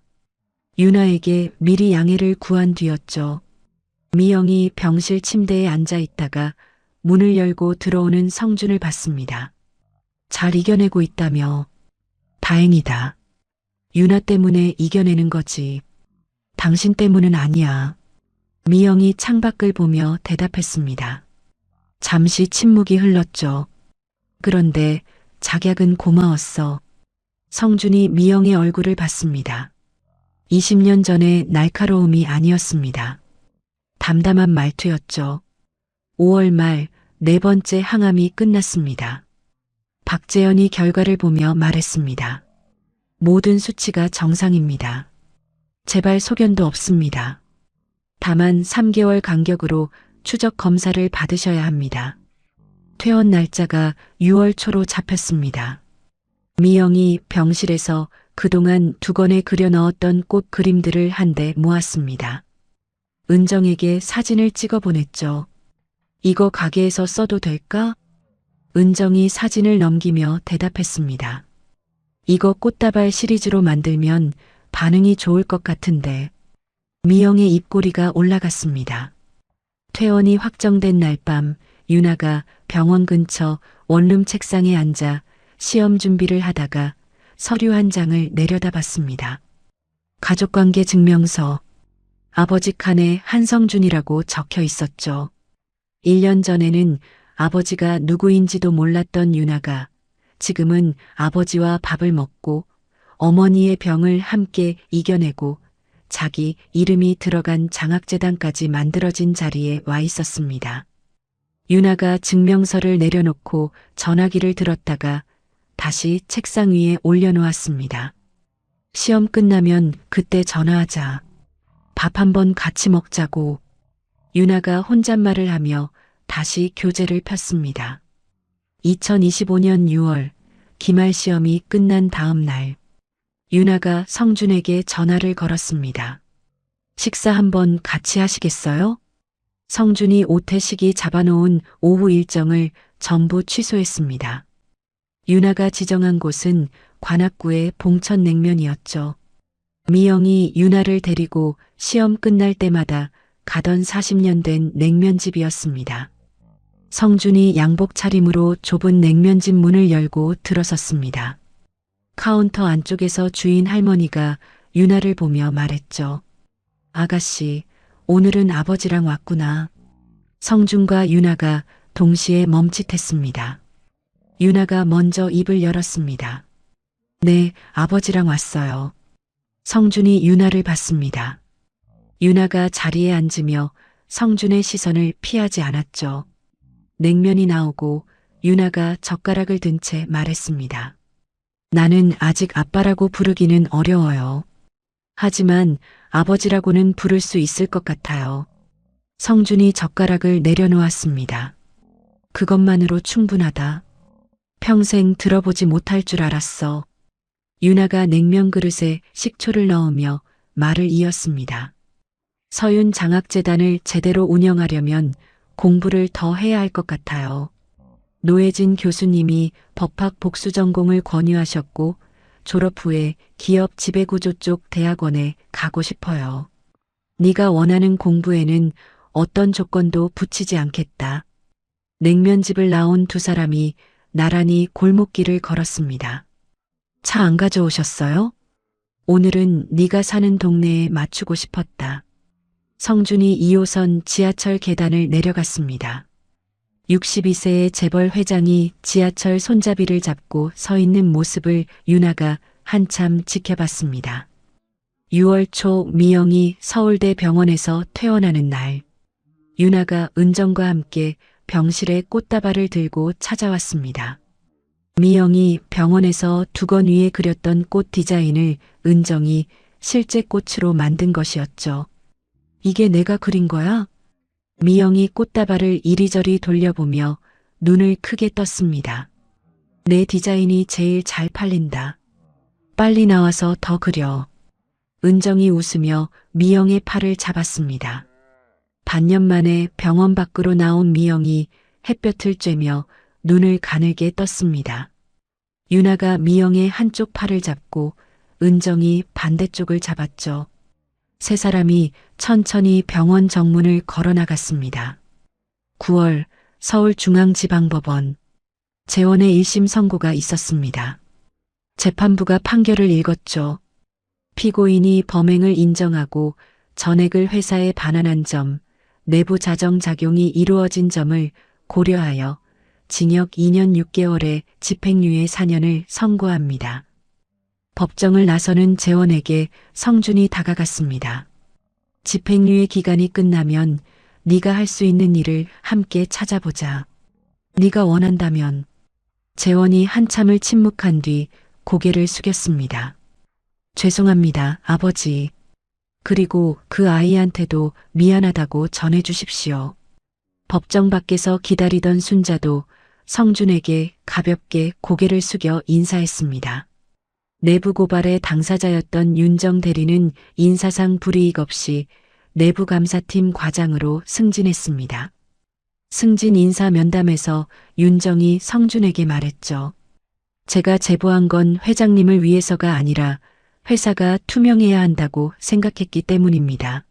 유나에게 미리 양해를 구한 뒤였죠. 미영이 병실 침대에 앉아 있다가 문을 열고 들어오는 성준을 봤습니다. 잘 이겨내고 있다며. 다행이다. 유나 때문에 이겨내는 거지. 당신 때문은 아니야. 미영이 창밖을 보며 대답했습니다. 잠시 침묵이 흘렀죠. 그런데 작약은 고마웠어. 성준이 미영의 얼굴을 봤습니다. 20년 전의 날카로움이 아니었습니다. 담담한 말투였죠. 5월 말 4번째 항암이 끝났습니다. 박재현이 결과를 보며 말했습니다. 모든 수치가 정상입니다. 제발 소견도 없습니다. 다만 3개월 간격으로 추적 검사를 받으셔야 합니다. 퇴원 날짜가 6월 초로 잡혔습니다. 미영이 병실에서 그동안 두건에 그려 넣었던 꽃 그림들을 한데 모았습니다. 은정에게 사진을 찍어 보냈죠. 이거 가게에서 써도 될까? 은정이 사진을 넘기며 대답했습니다. 이거 꽃다발 시리즈로 만들면 반응이 좋을 것 같은데. 미영의 입꼬리가 올라갔습니다. 퇴원이 확정된 날 밤 유나가 병원 근처 원룸 책상에 앉아 시험 준비를 하다가 서류 한 장을 내려다봤습니다. 가족관계 증명서. 아버지 칸에 한성준이라고 적혀 있었죠. 1년 전에는 아버지가 누구인지도 몰랐던 유나가 지금은 아버지와 밥을 먹고 어머니의 병을 함께 이겨내고 자기 이름이 들어간 장학재단까지 만들어진 자리에 와 있었습니다. 유나가 증명서를 내려놓고 전화기를 들었다가 다시 책상 위에 올려놓았습니다. 시험 끝나면 그때 전화하자. 밥 한번 같이 먹자고. 유나가 혼잣말을 하며 다시 교재를 폈습니다. 2025년 6월 기말 시험이 끝난 다음 날 유나가 성준에게 전화를 걸었습니다. 식사 한번 같이 하시겠어요? 성준이 오태식이 잡아놓은 오후 일정을 전부 취소했습니다. 유나가 지정한 곳은 관악구의 봉천냉면이었죠. 미영이 유나를 데리고 시험 끝날 때마다 가던 40년 된 냉면집이었습니다. 성준이 양복 차림으로 좁은 냉면집 문을 열고 들어섰습니다. 카운터 안쪽에서 주인 할머니가 유나를 보며 말했죠. 아가씨, 오늘은 아버지랑 왔구나. 성준과 유나가 동시에 멈칫했습니다. 유나가 먼저 입을 열었습니다. 네, 아버지랑 왔어요. 성준이 유나를 봤습니다. 유나가 자리에 앉으며 성준의 시선을 피하지 않았죠. 냉면이 나오고 유나가 젓가락을 든 채 말했습니다. 나는 아직 아빠라고 부르기는 어려워요. 하지만 아버지라고는 부를 수 있을 것 같아요. 성준이 젓가락을 내려놓았습니다. 그것만으로 충분하다. 평생 들어보지 못할 줄 알았어. 유나가 냉면 그릇에 식초를 넣으며 말을 이었습니다. 서윤 장학재단을 제대로 운영하려면 공부를 더 해야 할 것 같아요. 노혜진 교수님이 법학 복수 전공을 권유하셨고 졸업 후에 기업 지배구조 쪽 대학원에 가고 싶어요. 네가 원하는 공부에는 어떤 조건도 붙이지 않겠다. 냉면집을 나온 두 사람이 나란히 골목길을 걸었습니다. 차 안 가져오셨어요? 오늘은 네가 사는 동네에 맞추고 싶었다. 성준이 2호선 지하철 계단을 내려갔습니다. 62세의 재벌 회장이 지하철 손잡이를 잡고 서 있는 모습을 유나가 한참 지켜봤습니다. 6월 초 미영이 서울대 병원에서 퇴원하는 날, 유나가 은정과 함께 병실에 꽃다발을 들고 찾아왔습니다. 미영이 병원에서 두건 위에 그렸던 꽃 디자인을 은정이 실제 꽃으로 만든 것이었죠. 이게 내가 그린 거야? 미영이 꽃다발을 이리저리 돌려보며 눈을 크게 떴습니다. 내 디자인이 제일 잘 팔린다. 빨리 나와서 더 그려. 은정이 웃으며 미영의 팔을 잡았습니다. 반년 만에 병원 밖으로 나온 미영이 햇볕을 쬐며 눈을 가늘게 떴습니다. 유나가 미영의 한쪽 팔을 잡고 은정이 반대쪽을 잡았죠. 세 사람이 천천히 병원 정문을 걸어 나갔습니다. 9월 서울중앙지방법원. 재원의 1심 선고가 있었습니다. 재판부가 판결을 읽었죠. 피고인이 범행을 인정하고 전액을 회사에 반환한 점, 내부 자정 작용이 이루어진 점을 고려하여 징역 2년 6개월에 집행유예 4년을 선고합니다. 법정을 나서는 재원에게 성준이 다가갔습니다. 집행유예 기간이 끝나면 네가 할 수 있는 일을 함께 찾아보자. 네가 원한다면. 재원이 한참을 침묵한 뒤 고개를 숙였습니다. 죄송합니다, 아버지. 그리고 그 아이한테도 미안하다고 전해주십시오. 법정 밖에서 기다리던 순자도 성준에게 가볍게 고개를 숙여 인사했습니다. 내부 고발의 당사자였던 윤정 대리는 인사상 불이익 없이 내부감사팀 과장으로 승진했습니다. 승진 인사 면담에서 윤정이 성준에게 말했죠. 제가 제보한 건 회장님을 위해서가 아니라 회사가 투명해야 한다고 생각했기 때문입니다.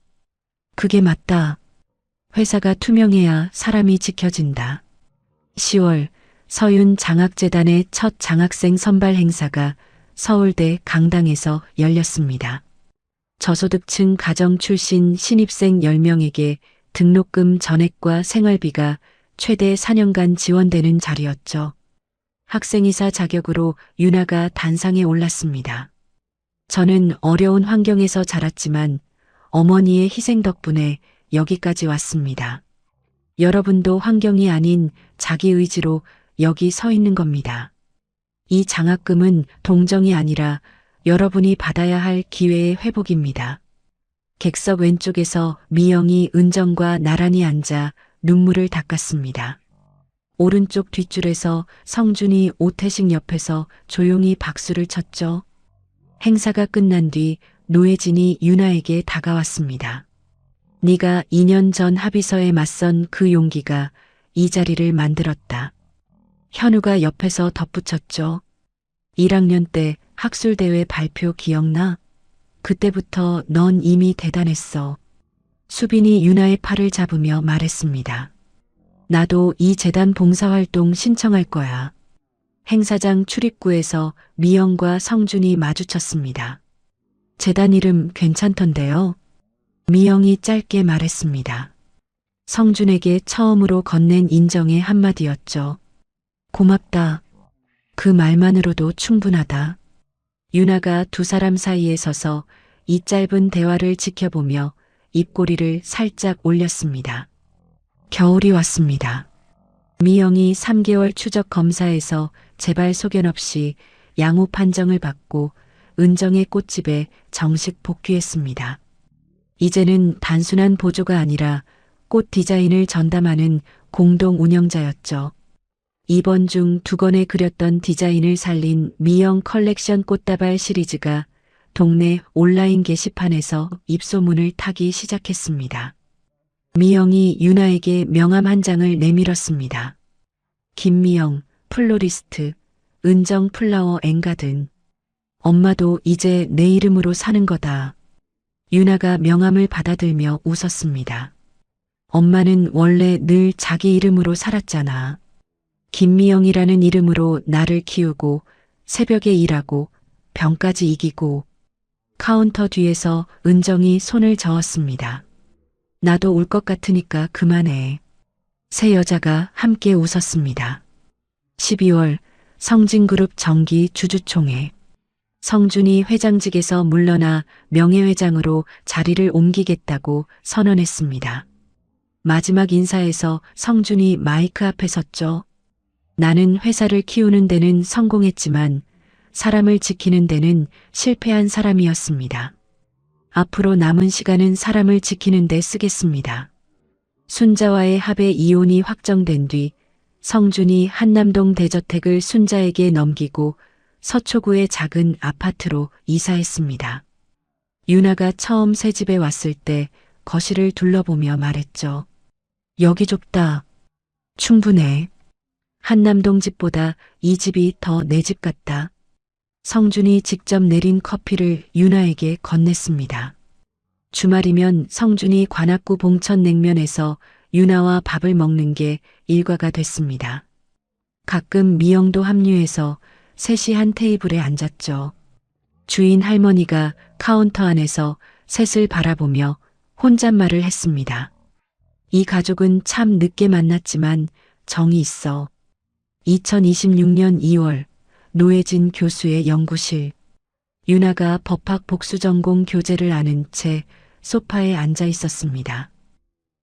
그게 맞다. 회사가 투명해야 사람이 지켜진다. 10월 서윤 장학재단의 첫 장학생 선발 행사가 서울대 강당에서 열렸습니다. 저소득층 가정 출신 신입생 10명에게 등록금 전액과 생활비가 최대 4년간 지원되는 자리였죠. 학생이사 자격으로 유나가 단상에 올랐습니다. 저는 어려운 환경에서 자랐지만 어머니의 희생 덕분에 여기까지 왔습니다. 여러분도 환경이 아닌 자기 의지로 여기 서 있는 겁니다. 이 장학금은 동정이 아니라 여러분이 받아야 할 기회의 회복입니다. 객석 왼쪽에서 미영이 은정과 나란히 앉아 눈물을 닦았습니다. 오른쪽 뒷줄에서 성준이 오태식 옆에서 조용히 박수를 쳤죠. 행사가 끝난 뒤 노혜진이 유나에게 다가왔습니다. 네가 2년 전 합의서에 맞선 그 용기가 이 자리를 만들었다. 현우가 옆에서 덧붙였죠. 1학년 때 학술대회 발표 기억나? 그때부터 넌 이미 대단했어. 수빈이 유나의 팔을 잡으며 말했습니다. 나도 이 재단 봉사활동 신청할 거야. 행사장 출입구에서 미영과 성준이 마주쳤습니다. 재단 이름 괜찮던데요? 미영이 짧게 말했습니다. 성준에게 처음으로 건넨 인정의 한마디였죠. 고맙다. 그 말만으로도 충분하다. 유나가 두 사람 사이에 서서 이 짧은 대화를 지켜보며 입꼬리를 살짝 올렸습니다. 겨울이 왔습니다. 미영이 3개월 추적 검사에서 재발 소견 없이 양호 판정을 받고 은정의 꽃집에 정식 복귀했습니다. 이제는 단순한 보조가 아니라 꽃 디자인을 전담하는 공동 운영자였죠. 이번 중 2권에 그렸던 디자인을 살린 미영 컬렉션 꽃다발 시리즈가 동네 온라인 게시판에서 입소문을 타기 시작했습니다. 미영이 유나에게 명함 한 장을 내밀었습니다. 김미영, 플로리스트, 은정 플라워 앵가든. 엄마도 이제 내 이름으로 사는 거다. 유나가 명함을 받아들며 웃었습니다. 엄마는 원래 늘 자기 이름으로 살았잖아. 김미영이라는 이름으로 나를 키우고 새벽에 일하고 병까지 이기고. 카운터 뒤에서 은정이 손을 저었습니다. 나도 울 것 같으니까 그만해. 세 여자가 함께 웃었습니다. 12월 성진그룹 정기 주주총회. 성준이 회장직에서 물러나 명예회장으로 자리를 옮기겠다고 선언했습니다. 마지막 인사에서 성준이 마이크 앞에 섰죠. 나는 회사를 키우는 데는 성공했지만 사람을 지키는 데는 실패한 사람이었습니다. 앞으로 남은 시간은 사람을 지키는 데 쓰겠습니다. 순자와의 합의 이혼이 확정된 뒤 성준이 한남동 대저택을 순자에게 넘기고 서초구의 작은 아파트로 이사했습니다. 유나가 처음 새 집에 왔을 때 거실을 둘러보며 말했죠. 여기 좁다. 충분해. 한남동 집보다 이 집이 더 내 집 같다. 성준이 직접 내린 커피를 유나에게 건넸습니다. 주말이면 성준이 관악구 봉천냉면에서 유나와 밥을 먹는 게 일과가 됐습니다. 가끔 미영도 합류해서 셋이 한 테이블에 앉았죠. 주인 할머니가 카운터 안에서 셋을 바라보며 혼잣말을 했습니다. 이 가족은 참 늦게 만났지만 정이 있어. 2026년 2월 노혜진 교수의 연구실. 유나가 법학 복수전공 교재를 안은 채 소파에 앉아 있었습니다.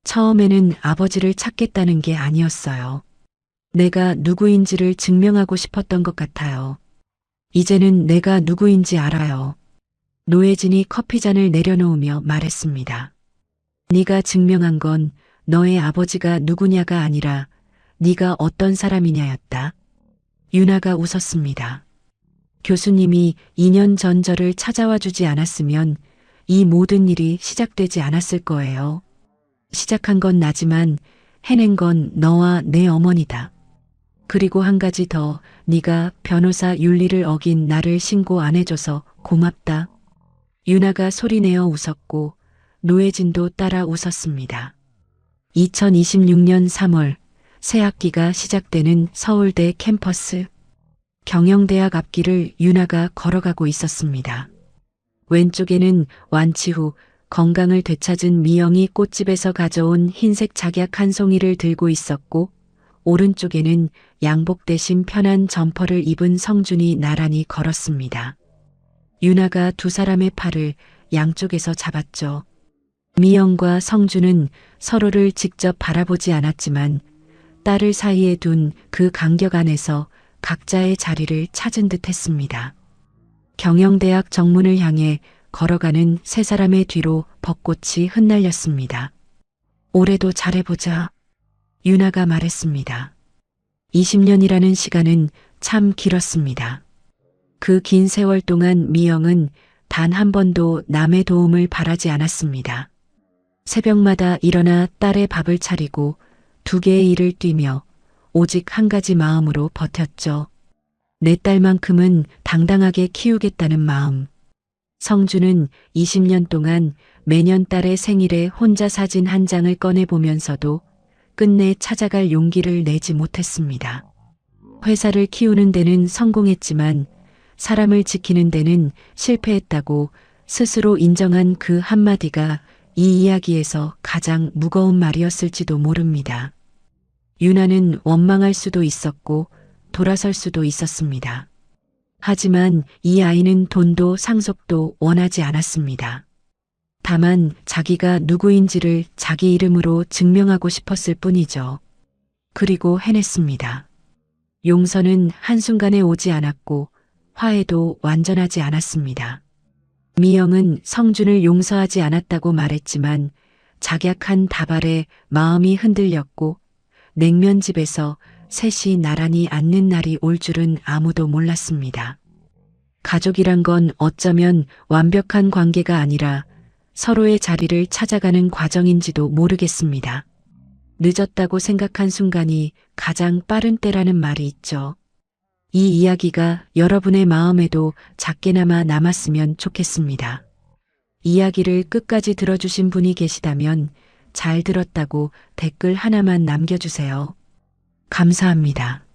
처음에는 아버지를 찾겠다는 게 아니었어요. 내가 누구인지를 증명하고 싶었던 것 같아요. 이제는 내가 누구인지 알아요. 노혜진이 커피잔을 내려놓으며 말했습니다. 네가 증명한 건 너의 아버지가 누구냐가 아니라 네가 어떤 사람이냐였다. 유나가 웃었습니다. 교수님이 2년 전 저를 찾아와 주지 않았으면 이 모든 일이 시작되지 않았을 거예요. 시작한 건 나지만 해낸 건 너와 내 어머니다. 그리고 한 가지 더, 네가 변호사 윤리를 어긴 나를 신고 안 해줘서 고맙다. 유나가 소리내어 웃었고 노혜진도 따라 웃었습니다. 2026년 3월 새 학기가 시작되는 서울대 캠퍼스. 경영대학 앞길을 유나가 걸어가고 있었습니다. 왼쪽에는 완치 후 건강을 되찾은 미영이 꽃집에서 가져온 흰색 작약 한 송이를 들고 있었고, 오른쪽에는 양복 대신 편한 점퍼를 입은 성준이 나란히 걸었습니다. 유나가 두 사람의 팔을 양쪽에서 잡았죠. 미영과 성준은 서로를 직접 바라보지 않았지만 딸을 사이에 둔 그 간격 안에서 각자의 자리를 찾은 듯 했습니다. 경영대학 정문을 향해 걸어가는 세 사람의 뒤로 벚꽃이 흩날렸습니다. 올해도 잘해보자. 유나가 말했습니다. 20년이라는 시간은 참 길었습니다. 그 긴 세월 동안 미영은 단 한 번도 남의 도움을 바라지 않았습니다. 새벽마다 일어나 딸의 밥을 차리고 2개의 일을 뛰며 오직 한 가지 마음으로 버텼죠. 내 딸만큼은 당당하게 키우겠다는 마음. 성준은 20년 동안 매년 딸의 생일에 혼자 사진 한 장을 꺼내보면서도 끝내 찾아갈 용기를 내지 못했습니다. 회사를 키우는 데는 성공했지만 사람을 지키는 데는 실패했다고 스스로 인정한 그 한마디가 이 이야기에서 가장 무거운 말이었을지도 모릅니다. 유나는 원망할 수도 있었고 돌아설 수도 있었습니다. 하지만 이 아이는 돈도 상속도 원하지 않았습니다. 다만 자기가 누구인지를 자기 이름으로 증명하고 싶었을 뿐이죠. 그리고 해냈습니다. 용서는 한순간에 오지 않았고 화해도 완전하지 않았습니다. 미영은 성준을 용서하지 않았다고 말했지만 작약한 다발에 마음이 흔들렸고 냉면집에서 셋이 나란히 앉는 날이 올 줄은 아무도 몰랐습니다. 가족이란 건 어쩌면 완벽한 관계가 아니라 서로의 자리를 찾아가는 과정인지도 모르겠습니다. 늦었다고 생각한 순간이 가장 빠른 때라는 말이 있죠. 이 이야기가 여러분의 마음에도 작게나마 남았으면 좋겠습니다. 이야기를 끝까지 들어주신 분이 계시다면 잘 들었다고 댓글 하나만 남겨주세요. 감사합니다.